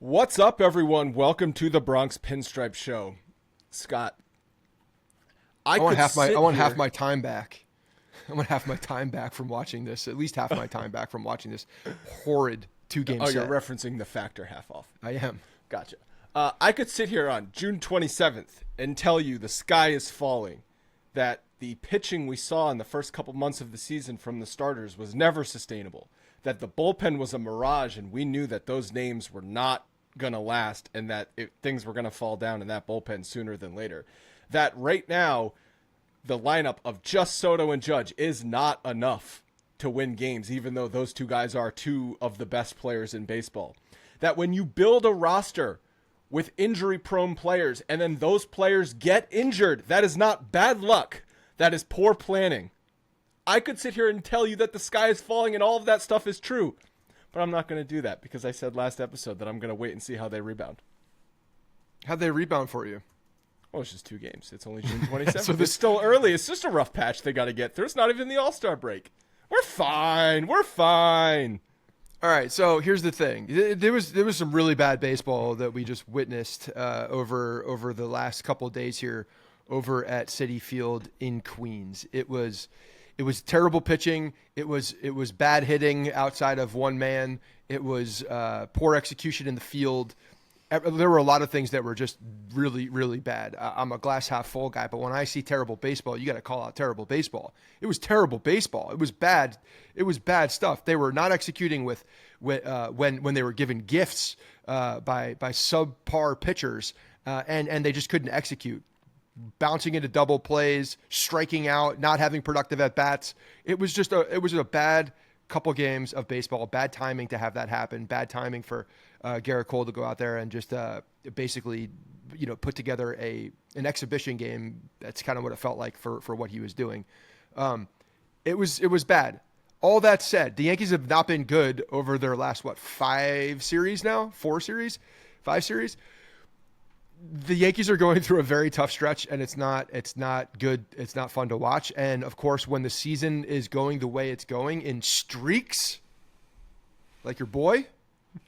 What's up, everyone? Welcome to the Bronx Pinstripes show. Scott, I want half my time back. I want half my time back from watching this. At least half my time back from watching this horrid two-game set. Oh, you're referencing the factor half off. I am. Gotcha. I could sit here on June 27th and tell you the sky is falling, that the pitching we saw in the first couple months of the season from the starters was never sustainable, that the bullpen was a mirage, and we knew that those names were not going to last and that things were going to fall down in that bullpen sooner than later. That right now, the lineup of just Soto and Judge is not enough to win games, even though those two guys are two of the best players in baseball. That when you build a roster with injury-prone players and then those players get injured, that is not bad luck. That is poor planning. I could sit here and tell you that the sky is falling and all of that stuff is true, but I'm not going to do that because I said last episode that I'm going to wait and see how they rebound. How'd they rebound for you? Well, it's just 2 games. It's only June 27th. So it's still early. It's just a rough patch they got to get through. It's not even the All-Star break. We're fine. We're fine. All right, so here's the thing. There was some really bad baseball that we just witnessed over the last couple of days here over at Citi Field in Queens. It was terrible pitching. It was bad hitting outside of one man. It was poor execution in the field. There were a lot of things that were just really, really bad. I'm a glass half full guy, but when I see terrible baseball, you got to call out terrible baseball. It was terrible baseball. It was bad. It was bad stuff. They were not executing when they were given gifts by subpar pitchers, and they just couldn't execute. Bouncing into double plays, striking out, not having productive at bats. It was a bad couple games of baseball. Bad timing to have that happen. Bad timing for Garrett Cole to go out there and just basically, put together an exhibition game. That's kind of what it felt like for what he was doing. It was bad. All that said, the Yankees have not been good over their last 5 series now, 5 series. The Yankees are going through a very tough stretch, and it's not good. It's not fun to watch. And of course, when the season is going the way it's going in streaks, like your boy,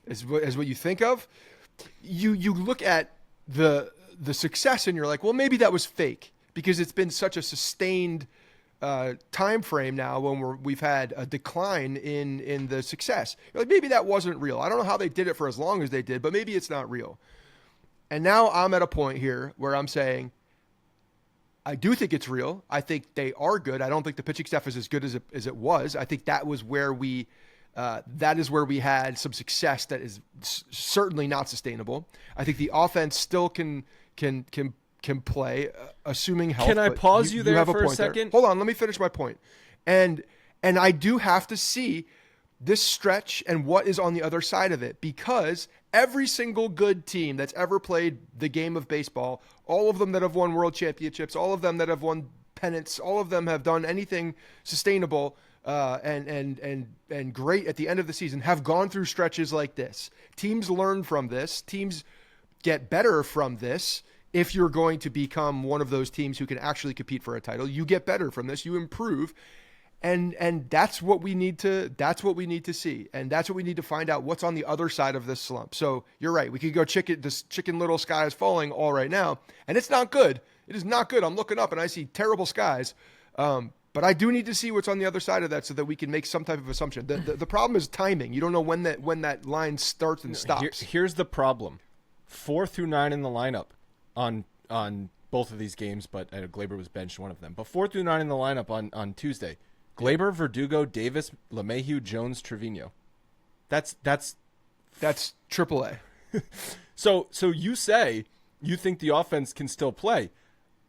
is what you think of. You look at the success, and you're like, well, maybe that was fake because it's been such a sustained time frame now when we've had a decline in the success. You're like, maybe that wasn't real. I don't know how they did it for as long as they did, but maybe it's not real. And now I'm at a point here where I'm saying, I do think it's real. I think they are good. I don't think the pitching staff is as good as it was. I think that was where that is where we had some success that is certainly not sustainable. I think the offense still can play, assuming health. Can I pause you there for a second? Hold on, let me finish my point. And I do have to see this stretch and what is on the other side of it, because every single good team that's ever played the game of baseball, all of them that have won world championships, all of them that have won pennants, all of them have done anything sustainable and great at the end of the season, have gone through stretches like this. Teams learn from this. Teams get better from this. If you're going to become one of those teams who can actually compete for a title, you get better from this. You improve. And that's what we need to see. And that's what we need to find out, what's on the other side of this slump. So you're right. We could go chicken little sky is falling all right now. And it's not good. It is not good. I'm looking up and I see terrible skies. But I do need to see what's on the other side of that so that we can make some type of assumption. The problem is timing. You don't know when that line starts and stops. Here's the problem. 4 through 9 in the lineup on both of these games, but Glaber was benched one of them. But 4 through 9 in the lineup on Tuesday. Glaber, Verdugo, Davis, LeMahieu, Jones, Trevino. That's AAA. So you say you think the offense can still play.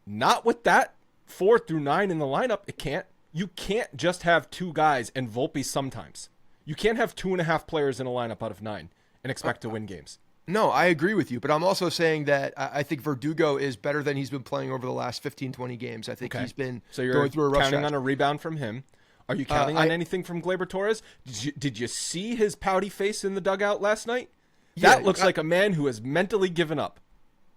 Not with that 4 through 9 in the lineup. It can't. You can't just have 2 guys and Volpe sometimes. You can't have 2.5 players in a lineup out of 9 and expect to win games. No, I agree with you, but I'm also saying that I think Verdugo is better than he's been playing over the last 15, 20 games. I think he's been going through a rough counting stretch. On a rebound from him. Are you counting on anything from Glaber Torres? Did you see his pouty face in the dugout last night? Yeah, that looks like a man who has mentally given up.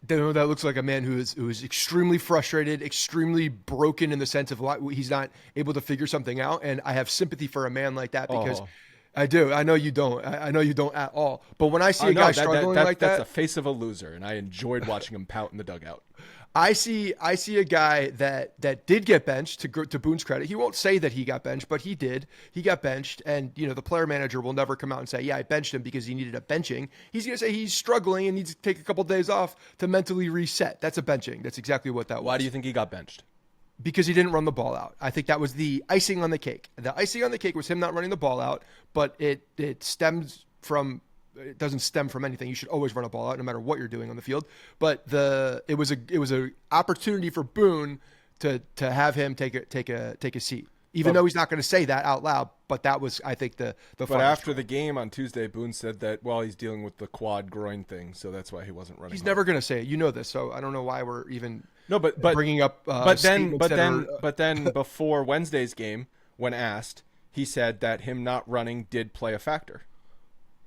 That looks like a man who is extremely frustrated, extremely broken in the sense of he's not able to figure something out. And I have sympathy for a man like that because I do. I know you don't. I know you don't at all. But when I see a guy struggling like that's that, the face of a loser, and I enjoyed watching him pout in the dugout. I see a guy that did get benched. To Boone's credit, he won't say that he got benched, but he did. He got benched, and the player manager will never come out and say, "Yeah, I benched him because he needed a benching." He's going to say he's struggling and needs to take a couple days off to mentally reset. That's a benching. That's exactly what that was. Why do you think he got benched? Because he didn't run the ball out. I think that was the icing on the cake. The icing on the cake was him not running the ball out, but it stems from. It doesn't stem from anything. You should always run a ball out no matter what you're doing on the field. But it was a opportunity for Boone to have him take a seat, even though he's not going to say that out loud. But that was, I think, the. But after the game on Tuesday, Boone said that he's dealing with the quad groin thing, so that's why he wasn't running. He's never going to say it. You know this, so I don't know why we're even bringing up. But then before Wednesday's game, when asked, he said that him not running did play a factor.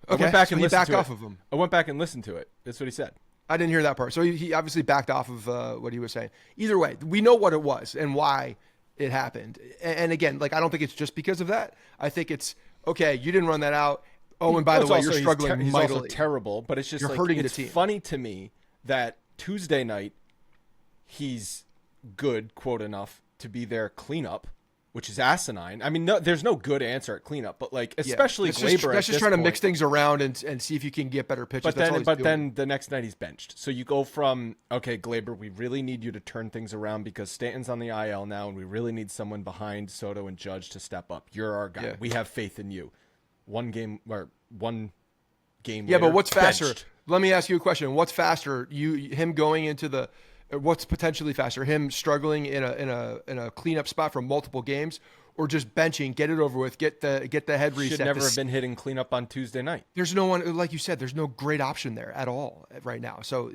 Okay, I went back and he backed to off it. of him. I went back and listened to it. That's what he said. I didn't hear that part. So he obviously backed off of what he was saying. Either way, we know what it was and why it happened. And again, I don't think it's just because of that. I think it's, okay, you didn't run that out. Oh, and by the way, you're struggling he's mightily. also terrible, but it's just you're hurting it's the team. Funny to me that Tuesday night he's good, quote, enough to be their cleanup, which is asinine. I mean, there's no good answer at cleanup, but especially Gleyber. That's just trying to mix things around and see if you can get better pitches. But then the next night he's benched. So you go from, okay, Gleyber, we really need you to turn things around because Stanton's on the IL now, and we really need someone behind Soto and Judge to step up. You're our guy. Yeah. We have faith in you. One game. Yeah, later, but what's faster? benched. Let me ask you a question. What's faster? Him going into the. What's potentially faster? Him struggling in a cleanup spot for multiple games, or just benching, get it over with, get the head reset. Should never have been hitting cleanup on Tuesday night. There's no one, like you said, there's no great option there at all right now. So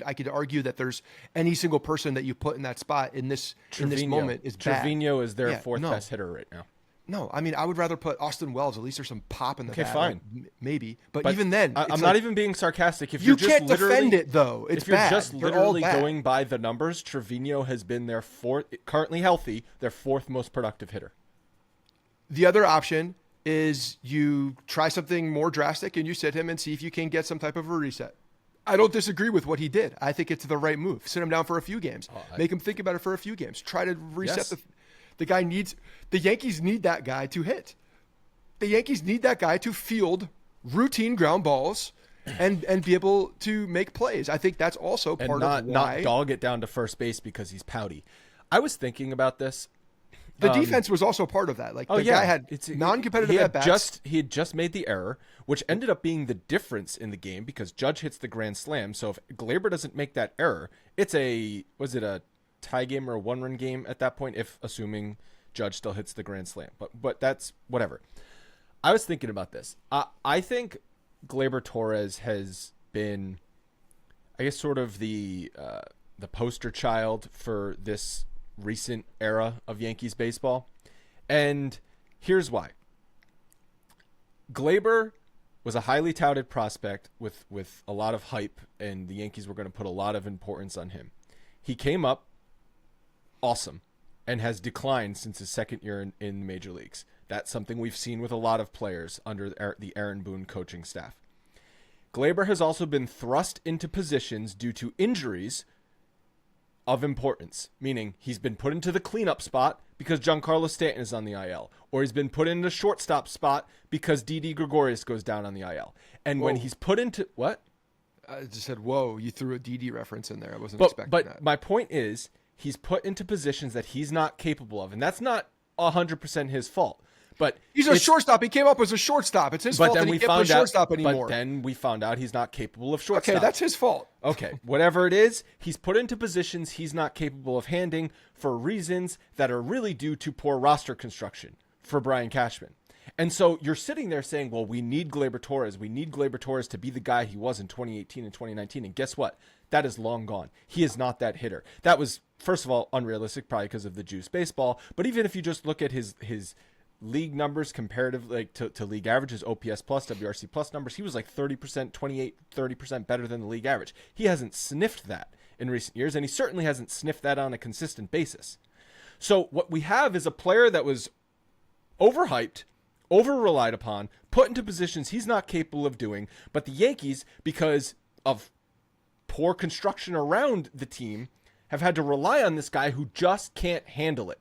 I could argue that there's any single person that you put in that spot in this moment is bad. Trevino is their fourth best hitter right now. No, I mean, I would rather put Austin Wells. At least there's some pop in the bat. Okay, fine. Maybe. But even then. I'm not even being sarcastic. If you can't defend it, though. It's if you're bad. just literally going by the numbers, Trevino has been their currently healthy, their fourth most productive hitter. The other option is you try something more drastic and you sit him and see if you can get some type of a reset. I don't disagree with what he did. I think it's the right move. Sit him down for a few games. Make him think about it for a few games. Try to reset the guy needs – the Yankees need that guy to hit. The Yankees need that guy to field routine ground balls and be able to make plays. I think that's also part of why – not dog it down to first base because he's pouty. I was thinking about this. The defense was also part of that. Guy had non-competitive at-bats. He had just made the error, which ended up being the difference in the game because Judge hits the grand slam. So if Gleyber doesn't make that error, was it a tie game or a one-run game at that point, if assuming Judge still hits the grand slam. But that's whatever. I was thinking about this. I think Gleyber Torres has been, I guess, sort of the poster child for this recent era of Yankees baseball. And here's why. Gleyber was a highly touted prospect with a lot of hype, and the Yankees were going to put a lot of importance on him. He came up awesome and has declined since his second year in the major leagues. That's something we've seen with a lot of players under the Aaron Boone coaching staff. Gleyber has also been thrust into positions due to injuries of importance, meaning he's been put into the cleanup spot because Giancarlo Stanton is on the IL, or he's been put in the shortstop spot because Didi Gregorius goes down on the IL. And when he's put into what? I just said, whoa, you threw a Didi reference in there. I wasn't expecting that. But my point is, he's put into positions that he's not capable of, and that's not 100% his fault. But he's a shortstop. He came up as a shortstop. It's his fault that he can't play shortstop anymore. But then we found out he's not capable of shortstop. Okay, that's his fault. Okay, whatever it is, he's put into positions he's not capable of handing for reasons that are really due to poor roster construction for Brian Cashman. And so you're sitting there saying, well, we need Gleyber Torres. We need Gleyber Torres to be the guy he was in 2018 and 2019. And guess what? That is long gone. He is not that hitter. That was, first of all, unrealistic, probably because of the juice baseball. But even if you just look at his league numbers comparative to league averages, OPS plus, WRC plus numbers, he was like 30%, 30% better than the league average. He hasn't sniffed that in recent years, and he certainly hasn't sniffed that on a consistent basis. So what we have is a player that was overhyped, over-relied upon, put into positions he's not capable of doing. But the Yankees, because of poor construction around the team, have had to rely on this guy who just can't handle it.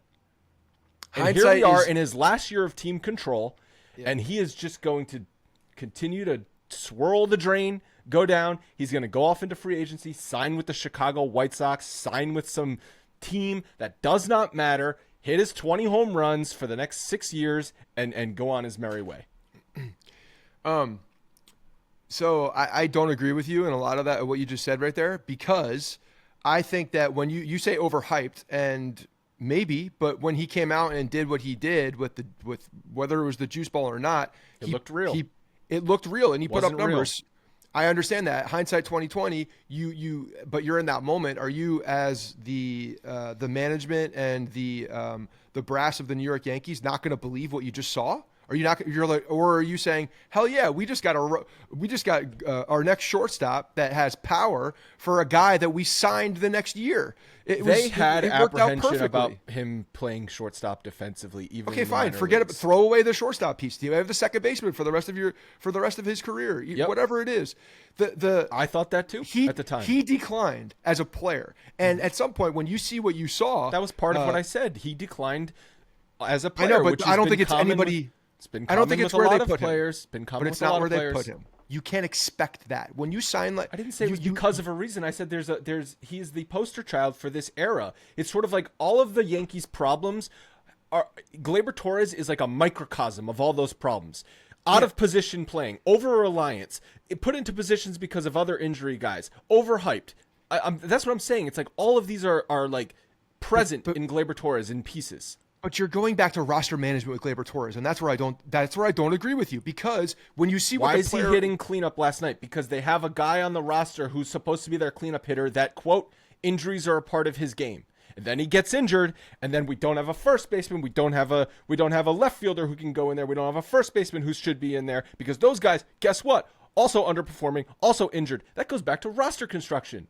And here we are in his last year of team control, and he is just going to continue to swirl the drain, go down. He's going to go off into free agency, sign with the Chicago White Sox, sign with some team that does not matter, hit his 20 home runs for the next 6 years, and go on his merry way. So I don't agree with you in a lot of that, what you just said right there, because I think that when you say overhyped, and maybe, but when he came out and did what he did with whether it was the juice ball or not, it looked real. It looked real, and he put up numbers. Real. I understand that. Hindsight 2020, but you're in that moment. Are you, as the management and the brass of the New York Yankees, not going to believe what you just saw? Are you not? You're like, or are you saying, hell yeah, we just got our next shortstop that has power for a guy that we signed the next year? They had apprehension about him playing shortstop defensively. Even okay, fine, forget it. Throw away the shortstop piece. You have the second baseman for the rest of his career, whatever it is. I thought that too at the time. He declined as a player, and at some point, when you see what you saw, that was part of what I said. He declined as a player. I know, but I don't think it's anybody. It's been I don't think it's where they put players. Him. Been common but it's with not a lot where of they players. put him. You can't expect that when you sign. Like I didn't say it was because of a reason. I said he's the poster child for this era. It's sort of like all of the Yankees' problems are. Gleyber Torres is like a microcosm of all those problems. Out of position playing, over reliance, put into positions because of other injury guys, overhyped. That's what I'm saying. It's like all of these are like present in Gleyber Torres in pieces. But you're going back to roster management with Gleyber Torres, and that's where I don't agree with you, because when you see why is he hitting cleanup last night? Because they have a guy on the roster who's supposed to be their cleanup hitter that, quote, injuries are a part of his game. And then he gets injured, and then we don't have a first baseman, we don't have a left fielder who can go in there, we don't have a first baseman who should be in there, because those guys, guess what? Also underperforming, also injured. That goes back to roster construction.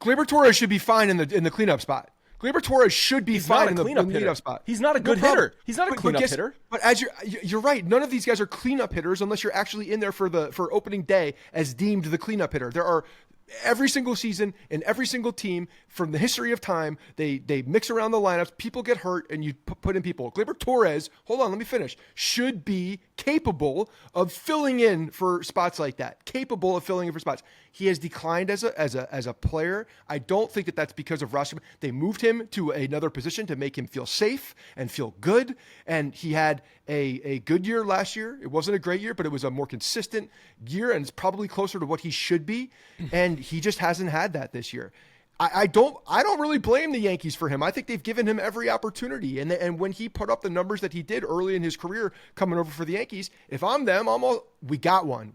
Gleyber Torres should be fine in the cleanup spot. Gleyber Torres should be fine in the cleanup spot. He's not a good hitter. He's not a cleanup hitter. But as you're right, none of these guys are cleanup hitters unless you're actually in there for opening day as deemed the cleanup hitter. There are every single season in every single team from the history of time, they mix around the lineups, people get hurt, and you put in people. Gleyber Torres, hold on, let me finish, should be capable of filling in for spots like that. Capable of filling in for spots. He has declined as a player. I don't think that's because of roster. They moved him to another position to make him feel safe and feel good. And he had a good year last year. It wasn't a great year, but it was a more consistent year, and it's probably closer to what he should be. And he just hasn't had that this year. I don't really blame the Yankees for him. I think they've given him every opportunity. And when he put up the numbers that he did early in his career coming over for the Yankees, if I'm them, we got one.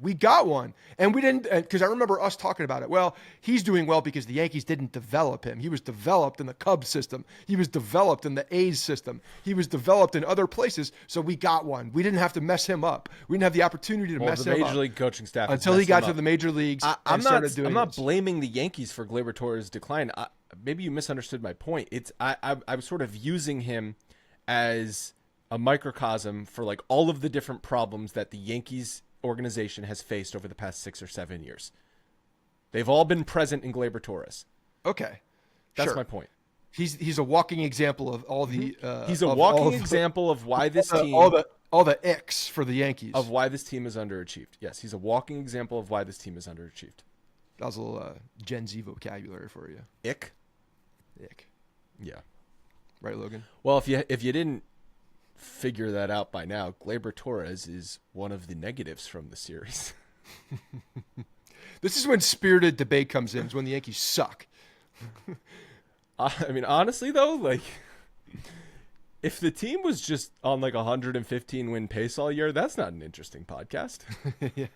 And we didn't, because I remember us talking about it. Well, he's doing well because the Yankees didn't develop him. He was developed in the Cubs system. He was developed in the A's system. He was developed in other places. So we got one. We didn't have to mess him up. We didn't have the opportunity to mess him up. The major league coaching staff until he got to the major leagues. I'm not blaming the Yankees for Gleyber Torres' decline. Maybe you misunderstood my point. I was sort of using him as a microcosm for like all of the different problems that the Yankees organization has faced over the past 6 or 7 years. They've all been present in Gleyber Torres. Okay, that's my point. He's a walking example of all the. He's a walking example of why this team. All the icks for the Yankees. Of why this team is underachieved. Yes, he's a walking example of why this team is underachieved. That was a little Gen Z vocabulary for you. Ick. Yeah. Right, Logan? Well, if you didn't figure that out by now, Gleyber Torres is one of the negatives from the series. This is when spirited debate comes in, is when the Yankees suck. I mean, honestly, though, like, if the team was just on like 115 win pace all year, that's not an interesting podcast. Yeah.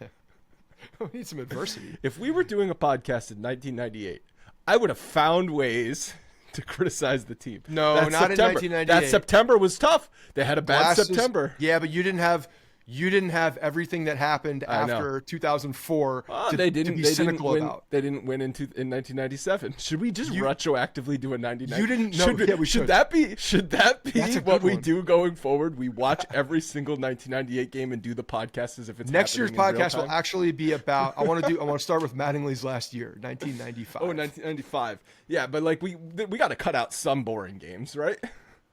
We need some adversity. If we were doing a podcast in 1998, I would have found ways to criticize the team. No, not September. In 1998. That September was tough. They had a bad September. Yeah, but you didn't have you didn't have everything that happened after 2004 to be cynical about. They didn't win in 1997. Should we just retroactively do a 99? You didn't know. Should that be what we do going forward? We watch every single 1998 game and do the podcast as if it's next year's podcast will actually be about. I want to start with Mattingly's last year, 1995. Oh, 1995. Yeah, but like we got to cut out some boring games, right?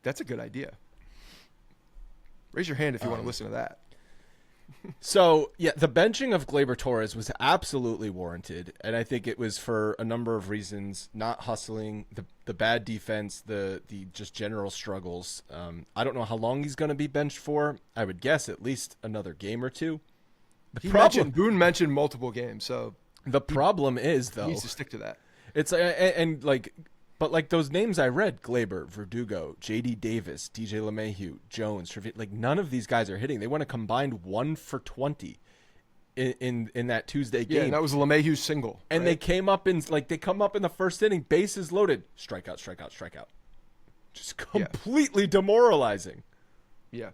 That's a good idea. Raise your hand if you want to listen to that. So, yeah, the benching of Gleyber Torres was absolutely warranted, and I think it was for a number of reasons, not hustling, the bad defense, the just general struggles. I don't know how long he's going to be benched for. I would guess at least another game or two. Boone mentioned multiple games, so the problem is, though, he needs to stick to that. It's But like those names I read, Gleyber, Verdugo, J.D. Davis, DJ LeMahieu, Jones, like none of these guys are hitting. They went a combined 1 for 20 in that Tuesday game. Yeah, and that was LeMahieu's single. And right? they come up in the first inning, bases loaded, strikeout. Just completely demoralizing. Yeah.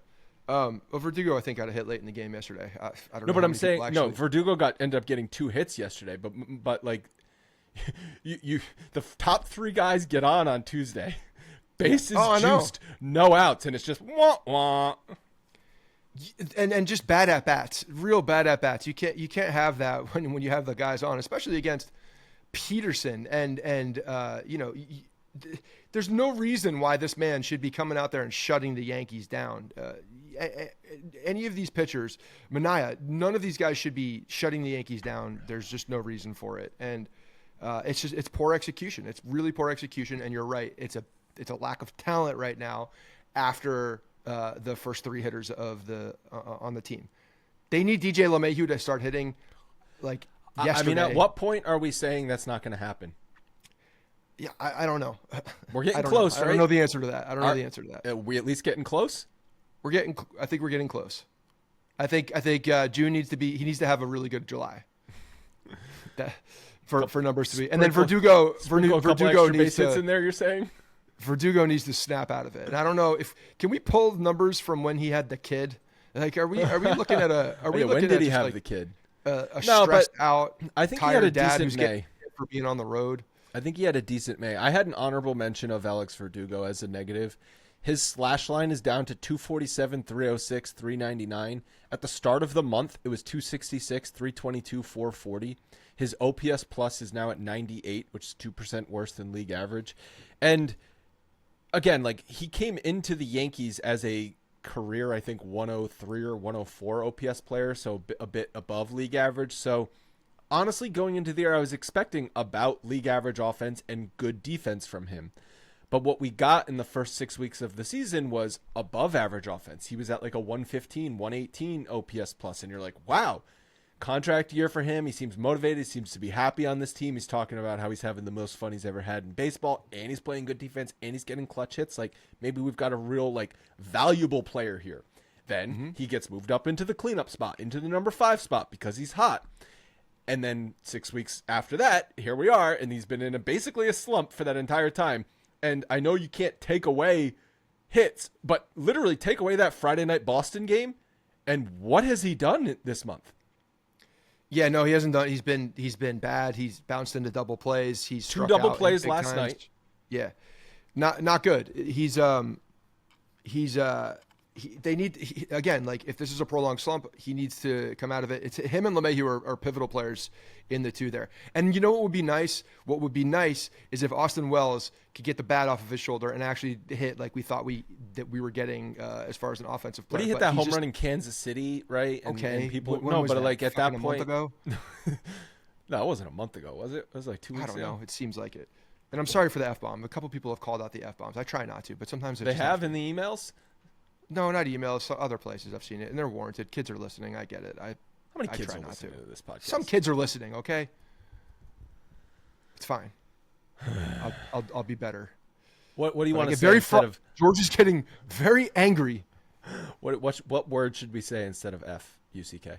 Verdugo, I think, got a hit late in the game yesterday. I don't know. No, but I'm saying Verdugo ended up getting 2 hits yesterday, but like. The top 3 guys get on Tuesday. Bases juiced, no outs, and it's just wah wah. And just bad at bats, real bad at bats. You can't have that when you have the guys on, especially against Peterson. And there's no reason why this man should be coming out there and shutting the Yankees down. Any of these pitchers, Manaea, none of these guys should be shutting the Yankees down. There's just no reason for it. And it's poor execution. It's really poor execution, and you're right. It's a lack of talent right now after the first 3 hitters of on the team. They need DJ LeMahieu to start hitting like yesterday. I mean, at what point are we saying that's not going to happen? Yeah, I don't know. We're getting close, right? I don't know the answer to that. The answer to that. Are we at least getting close? I think we're getting close. I think June needs to have a really good July. For numbers to be, and then Verdugo needs to in there. You're saying Verdugo needs to snap out of it. And I don't know can we pull numbers from when he had the kid? Like, are we looking at a? Are we looking when did at he have like the kid? Stressed out. I think he had a decent May for being on the road. I think he had a decent May. I had an honorable mention of Alex Verdugo as a negative. His slash line is down to 247, 306, 399. At the start of the month, it was 266, 322, 440. His OPS plus is now at 98, which is 2% worse than league average. And again, like he came into the Yankees as a career, I think 103 or 104 OPS player, so a bit above league average. So honestly, going into the year, I was expecting about league average offense and good defense from him. But what we got in the first 6 weeks of the season was above average offense. He was at like a 115, 118 OPS plus, and you're like, wow, contract year for him. He seems motivated. He seems to be happy on this team. He's talking about how he's having the most fun he's ever had in baseball, and he's playing good defense, and he's getting clutch hits. Like, maybe we've got a real, like, valuable player here. Then he gets moved up into the cleanup spot, into the number 5 spot because he's hot. And then 6 weeks after that, here we are, and he's been in basically a slump for that entire time. And I know you can't take away hits, but literally take away that Friday night Boston game, and what has he done this month? Yeah, no, he hasn't done. He's been bad. He's bounced into double plays. He's 2 double plays last night. Yeah, not good. They need again, like if this is a prolonged slump, he needs to come out of it. It's him and LeMahieu are pivotal players in the 2 there. And you know what would be nice? What would be nice is if Austin Wells could get the bat off of his shoulder and actually hit like we thought we were getting as far as an offensive player. But he hit that home run in Kansas City, right? And, okay. And people but that? Like at that point, a month ago. No, it wasn't a month ago, was it? It was like 2 weeks ago. I don't know. It seems like it. And I'm sorry for the F-bomb. A couple people have called out the F-bombs. I try not to, but sometimes they have in the emails. No, not emails. So other places I've seen it, and they're warranted. Kids are listening. I get it. How many kids are listening to this podcast? Some kids are listening. Okay, it's fine. I'll be better. What do you want to say instead of? George is getting very angry. What word should we say instead of F? UCK.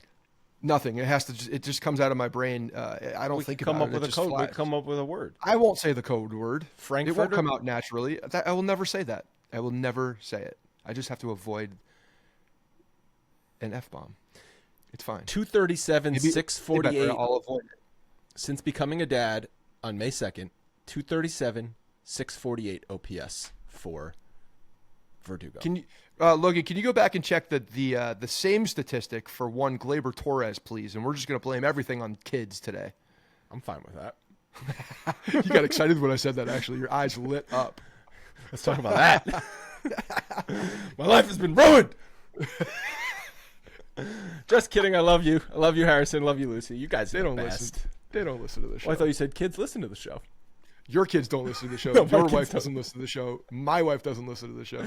Nothing. It has to. It just comes out of my brain. I don't think come about up with a code. We come up with a word. I won't say the code word. Frankfurter? It won't come out naturally. I will never say that. I will never say it. I just have to avoid an F-bomb. It's fine. 237, Maybe 648. I'll avoid it. Since becoming a dad on May 2nd, 237, 648 OPS for Verdugo. Can you, Logan? Can you go back and check the same statistic for one Gleyber Torres, please? And we're just going to blame everything on kids today. I'm fine with that. You got excited when I said that. Actually, your eyes lit up. Let's talk about that. My life has been ruined. Just kidding. I love you. I love you, Harrison. Love you, Lucy. You guys are the best. Listen. They don't listen to the show. Well, I thought you said kids listen to the show. Your kids don't listen to the show. No, your wife doesn't listen to the show. My wife doesn't listen to the show.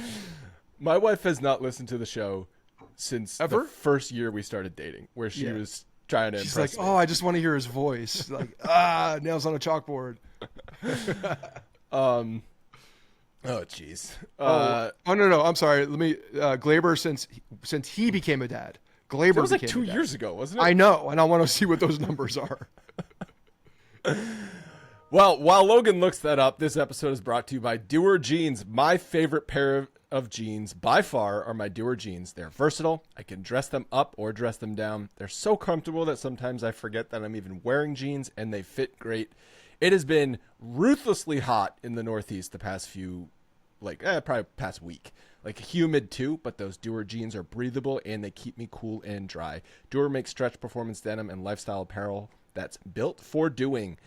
My wife has not listened to the show since ever? the first year we started dating, where she was trying to impress She's me. like, oh, I just want to hear his voice. Like, nails on a chalkboard. Oh, jeez. No. I'm sorry. Let me. Gleyber, since he became a dad, Gleyber that was like became 2 years ago, wasn't it? I know, and I want to see what those numbers are. Well, while Logan looks that up, this episode is brought to you by Doer Jeans. My favorite pair of jeans by far are my Doer jeans. They're versatile. I can dress them up or dress them down. They're so comfortable that sometimes I forget that I'm even wearing jeans, and they fit great. It has been ruthlessly hot in the Northeast the past few, probably past week. Like humid too, but those Doer jeans are breathable and they keep me cool and dry. Doer makes stretch performance denim and lifestyle apparel that's built for doing.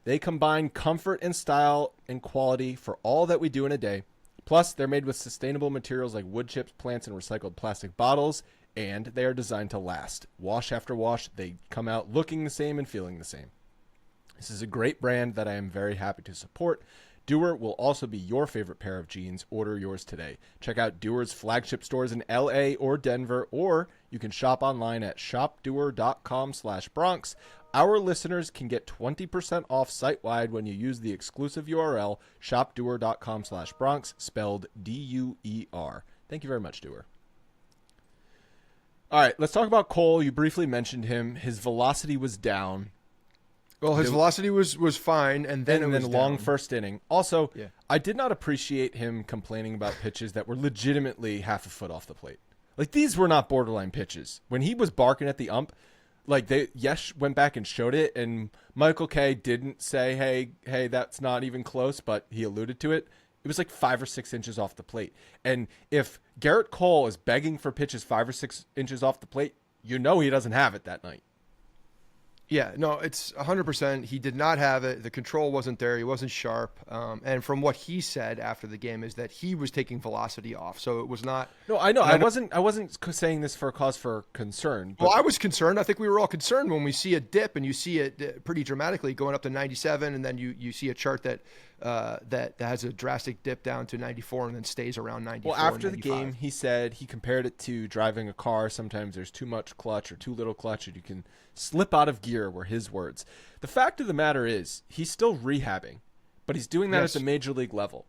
They combine comfort and style and quality for all that we do in a day. Plus, they're made with sustainable materials like wood chips, plants, and recycled plastic bottles, and they are designed to last. Wash after wash, they come out looking the same and feeling the same. This is a great brand that I am very happy to support. Doer will also be your favorite pair of jeans. Order yours today. Check out Doer's flagship stores in LA or Denver, or you can shop online at shopdoer.com/Bronx. Our listeners can get 20% off site-wide when you use the exclusive URL shopdoer.com/Bronx, spelled DUER. Thank you very much, Doer. All right, let's talk about Cole. You briefly mentioned him. His velocity was down. Well, his velocity was fine, and then it was long down. first inning. Also, I did not appreciate him complaining about pitches that were legitimately half a foot off the plate. Like, these were not borderline pitches. When he was barking at the ump, Yesh went back and showed it, and Michael K didn't say, hey, that's not even close, but he alluded to it. It was like 5 or 6 inches off the plate. And if Garrett Cole is begging for pitches 5 or 6 inches off the plate, you know he doesn't have it that night. Yeah, no, it's 100%. He did not have it. The control wasn't there. He wasn't sharp. And from what he said after the game is that he was taking velocity off. So it was not. No, I know. I wasn't saying this for a cause for concern. Well, I was concerned. I think we were all concerned when we see a dip, and you see it pretty dramatically going up to 97, and then you see a chart that has a drastic dip down to 94 and then stays around 94. Well, after the game, he said he compared it to driving a car. Sometimes there's too much clutch or too little clutch, and you can slip out of gear, were his words. The fact of the matter is he's still rehabbing, but he's doing that at the major league level.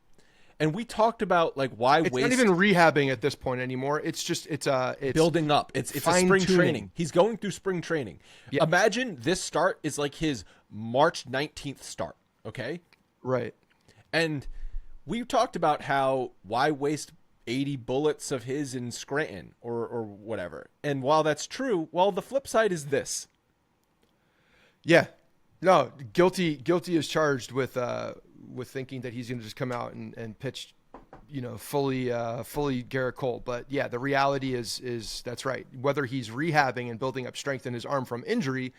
And we talked about why it's waste. Not even rehabbing at this point anymore. It's just it's building up. It's a spring training. He's going through spring training. Yeah. Imagine this start is like his March 19th start. Okay, right. And we talked about why waste 80 bullets of his in Scranton or whatever. And while that's true, the flip side is this. Yeah. No, guilty is charged with thinking that he's going to just come out and pitch, fully Garrett Cole. But yeah, the reality is that's right. Whether he's rehabbing and building up strength in his arm from injury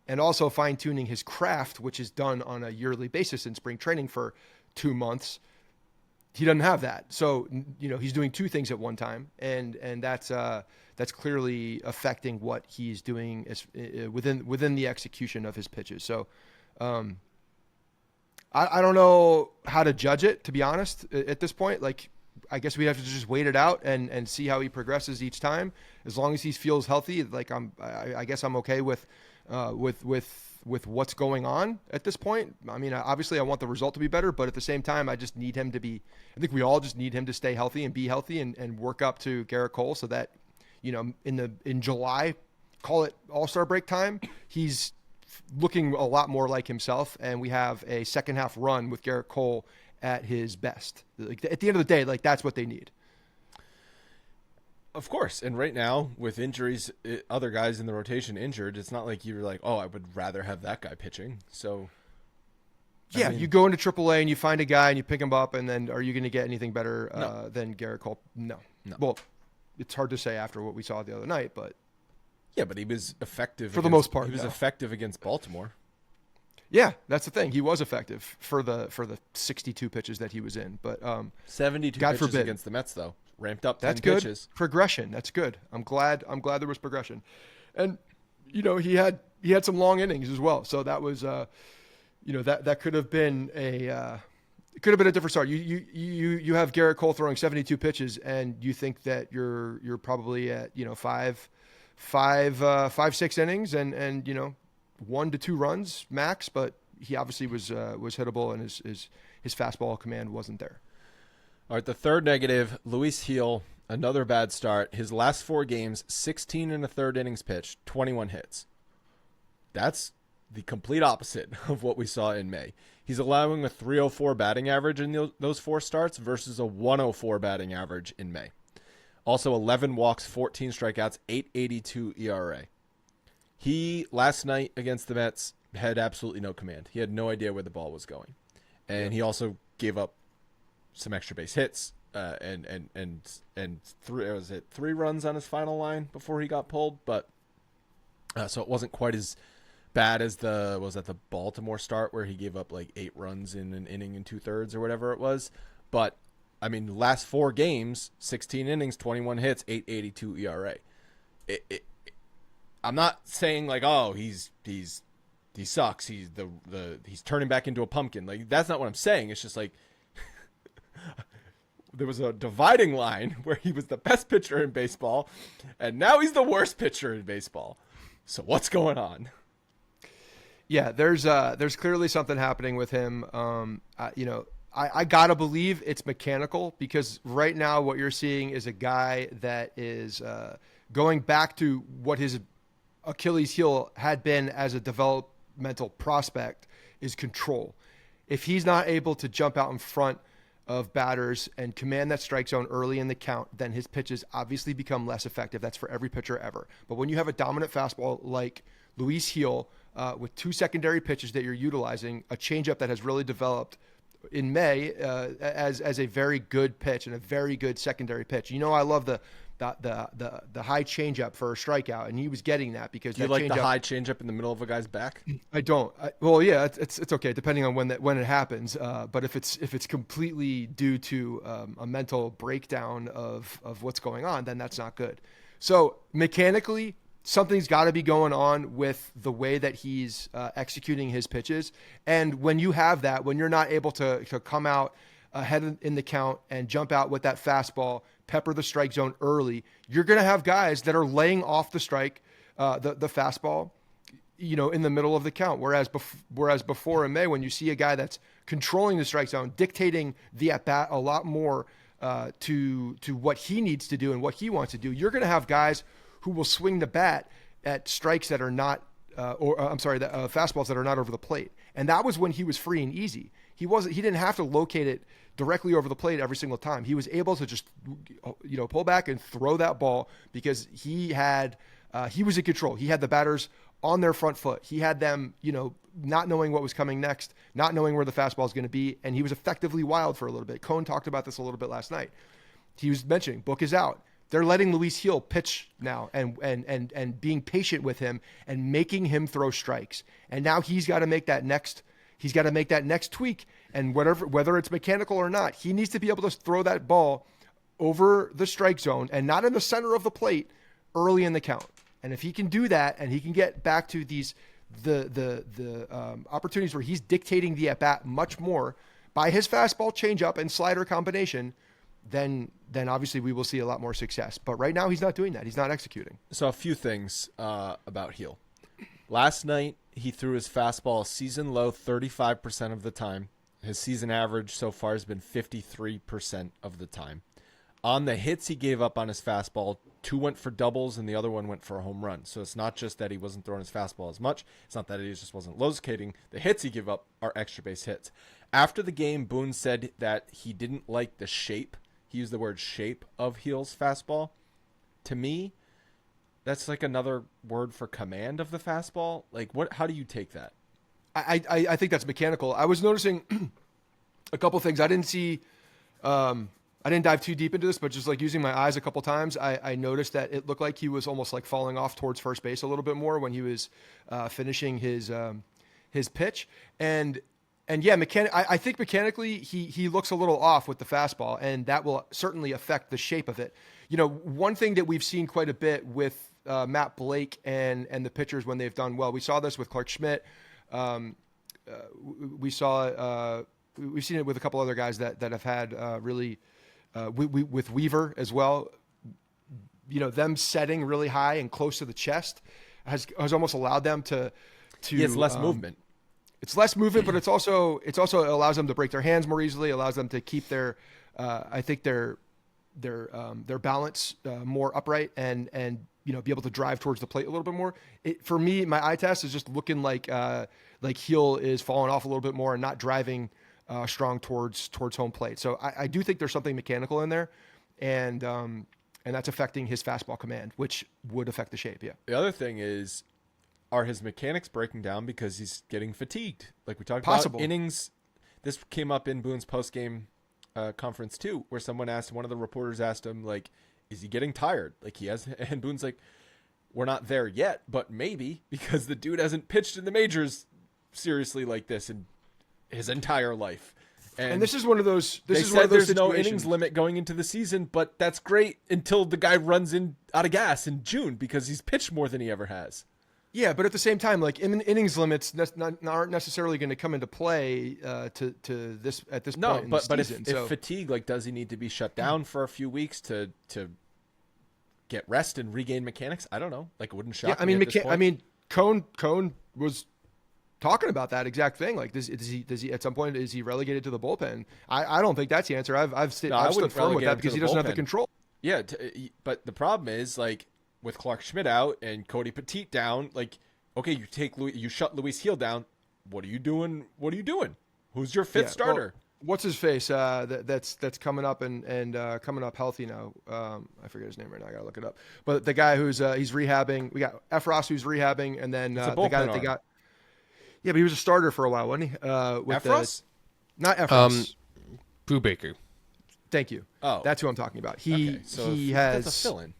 and also fine tuning his craft, which is done on a yearly basis in spring training for 2 months, he doesn't have that. So, he's doing 2 things at one time, and that's clearly affecting what he's doing within the execution of his pitches. So, I don't know how to judge it, to be honest, at this point. I guess we have to just wait it out and see how he progresses each time. As long as he feels healthy, I guess I'm okay with what's going on at this point. I mean, obviously I want the result to be better, but at the same time, I just need him to be, I think we all just need him to stay healthy and be healthy and work up to Garrett Cole so that, in July, call it All-Star break time, he's looking a lot more like himself. And we have a second half run with Garrett Cole at his best. At the end of the day, that's what they need. Of course. And right now, with injuries, other guys in the rotation injured, it's not like you're like, oh, I would rather have that guy pitching. So, Yeah, you go into AAA and you find a guy and you pick him up, and then are you going to get anything better than Garrett Cole? No. Well, it's hard to say after what we saw the other night, but yeah, but he was effective for the most part. He was effective against Baltimore. Yeah, that's the thing. He was effective for the 62 pitches that he was in, but 72 God pitches forbid. against the Mets though. Ramped up 10 That's good. pitches. Progression. That's good. I'm glad there was progression. And he had some long innings as well. So that was that could have been a different start. You have Garrett Cole throwing 72 pitches and you think that you're probably at 5-6 innings and 1 to 2 runs max, but he obviously was hittable and his fastball command wasn't there. All right, the third negative, Luis Gil, another bad start. His last 4 games, 16 and a third innings pitched, 21 hits. That's the complete opposite of what we saw in May. He's allowing a 304 batting average in those 4 starts versus a 104 batting average in May. Also 11 walks, 14 strikeouts, 8.82 ERA. He, last night against the Mets, had absolutely no command. He had no idea where the ball was going. And he also gave up some extra base hits and 3 runs on his final line before he got pulled. But so it wasn't quite as bad as the Baltimore start where he gave up like 8 runs in an inning and 2/3 or whatever it was. But I mean, last 4 games, 16 innings, 21 hits, 8.82 ERA. I'm not saying like, oh, he sucks. He's turning back into a pumpkin. Like, that's not what I'm saying. It's just like there was a dividing line where he was the best pitcher in baseball, and now he's the worst pitcher in baseball. So what's going on? Yeah, there's clearly something happening with him. I gotta believe it's mechanical, because right now what you're seeing is a guy that is going back to what his Achilles heel had been as a developmental prospect, is control. If he's not able to jump out in front of batters and command that strike zone early in the count, then his pitches obviously become less effective. That's for every pitcher ever. But when you have a dominant fastball like Luis Gil with 2 secondary pitches that you're utilizing, a changeup that has really developed in May as a very good pitch and a very good secondary pitch. I love the high changeup for a strikeout, and he was getting that because Do you like the high changeup in the middle of a guy's back? I don't. Well, yeah, it's okay depending on when it happens. But if it's completely due to a mental breakdown of what's going on, then that's not good. So mechanically, something's got to be going on with the way that he's executing his pitches. And when you have that, when you're not able to come out ahead in the count and jump out with that fastball, pepper the strike zone early, you're going to have guys that are laying off the strike, the fastball, in the middle of the count. Whereas before in May, when you see a guy that's controlling the strike zone, dictating the at bat a lot more to what he needs to do and what he wants to do, you're going to have guys who will swing the bat at strikes that are not, fastballs that are not over the plate. And that was when he was free and easy. He didn't have to locate it directly over the plate every single time. He was able to just, pull back and throw that ball because he was in control. He had the batters on their front foot. He had them, not knowing what was coming next, not knowing where the fastball is going to be. And he was effectively wild for a little bit. Cone talked about this a little bit last night. He was mentioning Book is out. They're letting Luis Gil pitch now and being patient with him and making him throw strikes. And now he's got to make that next tweak. And whether it's mechanical or not, he needs to be able to throw that ball over the strike zone and not in the center of the plate early in the count. And if he can do that and he can get back to the opportunities where he's dictating the at bat much more by his fastball, changeup, and slider combination, then obviously we will see a lot more success. But right now he's not doing that. He's not executing. So a few things about Gil. Last night he threw his fastball a season low 35% of the time. His season average so far has been 53% of the time. On the hits he gave up on his fastball, 2 went for doubles and the other one went for a home run. So it's not just that he wasn't throwing his fastball as much. It's not that he just wasn't locating. The hits he gave up are extra base hits. After the game, Boone said that he didn't like the shape. He used the word shape of Gil's fastball. to me, that's like another word for command of the fastball. Like, how do you take that? I think that's mechanical. I was noticing a couple things. I didn't see, I didn't dive too deep into this, but just like using my eyes a couple times, I noticed that it looked like he was almost like falling off towards first base a little bit more when he was finishing his pitch. And yeah, I think mechanically he looks a little off with the fastball, and that will certainly affect the shape of it. You know, one thing that we've seen quite a bit with Matt Blake and the pitchers when they've done well, we saw this with Clark Schmidt. We've seen it with a couple other guys that have had really with Weaver as well. You know, them setting really high and close to the chest has almost allowed them to. He has less movement. It's less movement, but it also allows them to break their hands more easily. Allows them to keep their balance more upright and you know, be able to drive towards the plate a little bit more. For me, my eye test is just looking like heel is falling off a little bit more and not driving strong towards home plate. So I do think there's something mechanical in there, and that's affecting his fastball command, which would affect the shape. Yeah. The other thing is, are his mechanics breaking down because he's getting fatigued? Like we talked Possible. about innings. This came up in Boone's post-game conference too, where one of the reporters asked him, like, is he getting tired? Like he has, and Boone's like, we're not there yet, but maybe, because the dude hasn't pitched in the majors seriously like this in his entire life. And this is one of those. There's no innings limit going into the season, but that's great until the guy runs out of gas in June because he's pitched more than he ever has. Yeah, but at the same time, like innings limits aren't necessarily going to come into play at this point in the season. No, but if fatigue, like, does he need to be shut down for a few weeks to get rest and regain mechanics? I don't know. Like, it wouldn't shock me at this point. Cone was talking about that exact thing. Like, does he at some point, is he relegated to the bullpen? I don't think that's the answer. I've stood firm with that because he doesn't have the control. Yeah, but the problem is, like, with Clark Schmidt out and Cody Petit down, like, okay, you shut Luis Heel down. What are you doing? Who's your fifth starter? Well, what's his face? That's coming up and coming up healthy now. I forget his name right now. I gotta look it up. But the guy who's he's rehabbing. We got Efros who's rehabbing, and then the guy that they got. Yeah, but he was a starter for a while, wasn't he? Efros? Not Efros. Boo Baker. Thank you. Oh, that's who I'm talking about. He has that's a fill-in.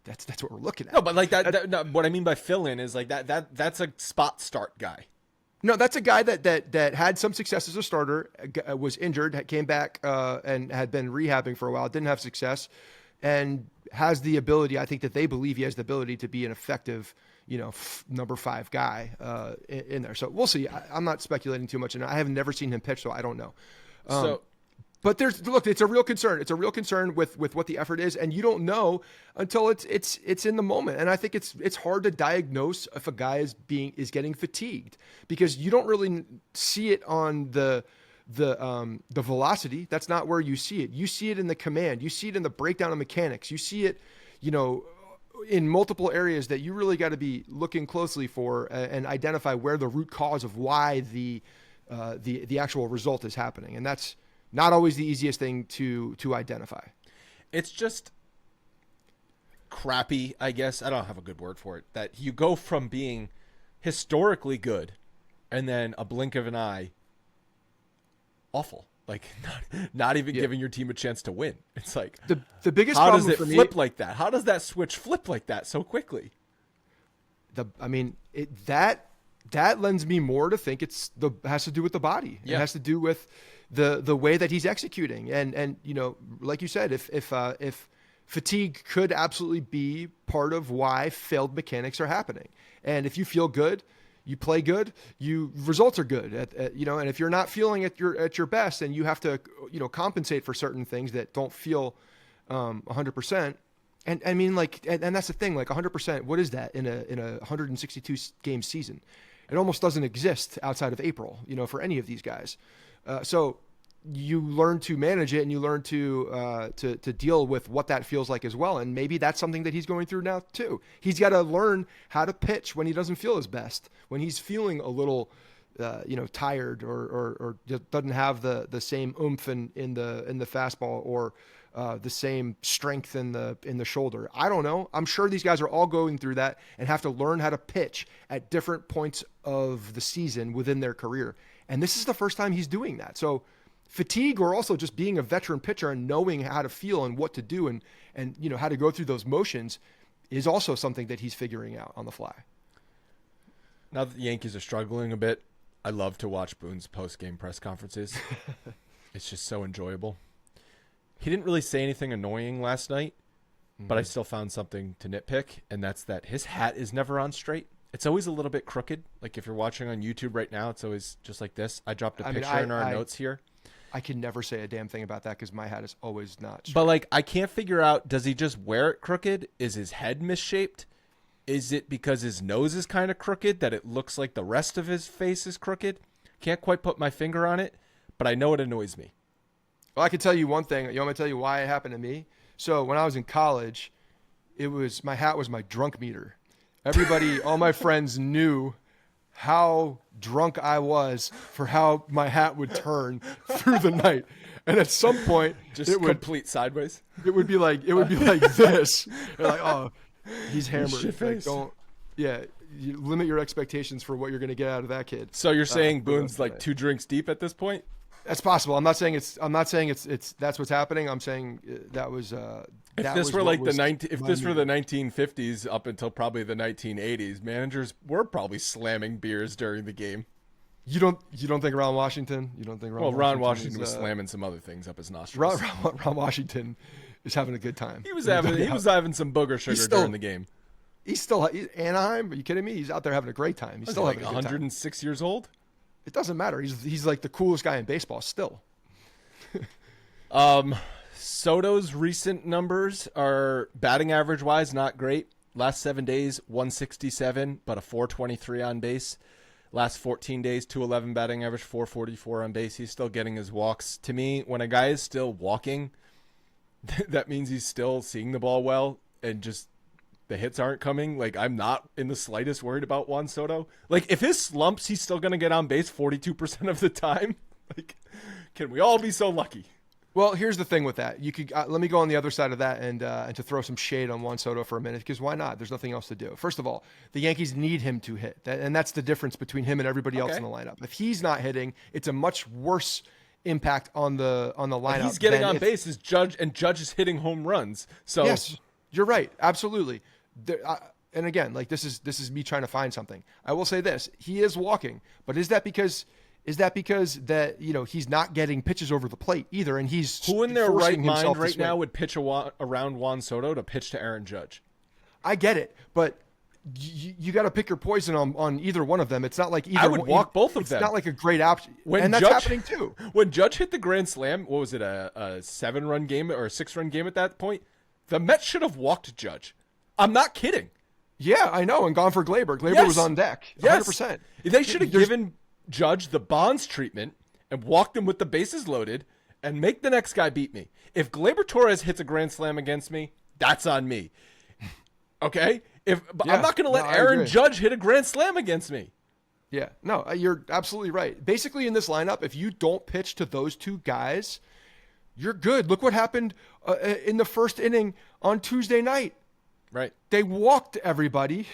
That's what we're looking at. No, but like that what I mean by fill-in is like that's a spot start guy. No, that's a guy that had some success as a starter, was injured, came back and had been rehabbing for a while, didn't have success, and has the ability. I think that they believe he has the ability to be an effective, number 5 guy in there. So we'll see. I'm not speculating too much, and I have never seen him pitch, so I don't know. But it's a real concern. It's a real concern with what the effort is, and you don't know until it's in the moment. And I think it's hard to diagnose if a guy is getting fatigued because you don't really see it on the velocity. That's not where you see it. You see it in the command. You see it in the breakdown of mechanics. You see it, in multiple areas that you really got to be looking closely for and identify where the root cause of why the actual result is happening, and that's not always the easiest thing to identify. It's just crappy, I guess. I don't have a good word for it. That you go from being historically good and then a blink of an eye, awful. Like not even giving your team a chance to win. It's like the biggest how problem does it for flip me, like that? How does that switch flip like that so quickly? That lends me more to think has to do with the body. Yeah. It has to do with the way that he's executing. And like you said, if fatigue could absolutely be part of why failed mechanics are happening. And if you feel good, you play good, results are good and if you're not feeling at your best, then you have to, compensate for certain things that don't feel 100%. And I mean, and that's the thing, 100%, what is that in a 162 game season? It almost doesn't exist outside of April, for any of these guys. So you learn to manage it and you learn to deal with what that feels like as well. And maybe that's something that he's going through now too. He's got to learn how to pitch when he doesn't feel his best, when he's feeling a little, tired or doesn't have the same oomph in the fastball or the same strength in the shoulder. I don't know. I'm sure these guys are all going through that and have to learn how to pitch at different points of the season within their career. And this is the first time he's doing that. So fatigue, or also just being a veteran pitcher and knowing how to feel and what to do and how to go through those motions is also something that he's figuring out on the fly. Now that the Yankees are struggling a bit, I love to watch Boone's post-game press conferences. It's just so enjoyable. He didn't really say anything annoying last night, but I still found something to nitpick, and that's that his hat is never on straight. It's always a little bit crooked. Like if you're watching on YouTube right now, it's always just like this. I dropped a picture in our notes here. I can never say a damn thing about that because my hat is always not straight. But like, I can't figure out, does he just wear it crooked? Is his head misshaped? Is it because his nose is kind of crooked that it looks like the rest of his face is crooked? Can't quite put my finger on it, but I know it annoys me. Well, I can tell you one thing. You want me to tell you why it happened to me? So when I was in college, my hat was my drunk meter. Everybody, all my friends knew how drunk I was for how my hat would turn through the night. And at some point, complete sideways. It would be like this. You're like, oh, he's hammered. Like, you limit your expectations for what you're going to get out of that kid. So you're saying Boone's like 2 drinks deep at this point? That's possible. I'm not saying it's that's what's happening. I'm saying that was if this were like the 1950s up until probably the 1980s, managers were probably slamming beers during the game. You don't think Ron Washington? You don't think Ron Washington was slamming some other things up his nostrils. Ron Washington is having a good time. He was having some booger sugar during the game. He's still Anaheim. Are you kidding me? He's out there having a great time. He's still like 106 years old. It doesn't matter. He's like the coolest guy in baseball still. Soto's recent numbers are batting average wise not great. Last 7 days, 167, but a 423 on base. Last 14 days, 211 batting average, 444 on base. He's still getting his walks. To me, when a guy is still walking, that means he's still seeing the ball well and just the hits aren't coming. Like, I'm not in the slightest worried about Juan Soto. Like, if his slumps, he's still going to get on base 42% of the time. Like, can we all be so lucky? Well, here's the thing with that. You could let me go on the other side of that and to throw some shade on Juan Soto for a minute, because why not? There's nothing else to do. First of all, the Yankees need him to hit, and that's the difference between him and everybody else in the lineup. If he's not hitting, it's a much worse impact on the lineup. And he's getting on base as Judge, and Judge is hitting home runs. So yes, you're right, absolutely. And again, like this is me trying to find something. I will say this: he is walking, but is that because that he's not getting pitches over the plate either, and he's who in their right mind right now would pitch around Juan Soto to pitch to Aaron Judge? I get it, but you got to pick your poison on either one of them. It's not like either I would walk both of them. It's not like a great option, and that's happening too. When Judge hit the grand slam, what was it, a 7-run game or a 6-run game at that point? The Mets should have walked Judge. I'm not kidding. Yeah, I know, and gone for Glaber. Glaber was on deck. 100%. They should have given Judge the Bonds treatment and walked him with the bases loaded and make the next guy beat me. If Glaber Torres hits a grand slam against me, that's on me. Okay? But I'm not going to let Aaron Judge hit a grand slam against me. Yeah, no, you're absolutely right. Basically, in this lineup, if you don't pitch to those two guys, you're good. Look what happened in the first inning on Tuesday night. Right. They walked everybody.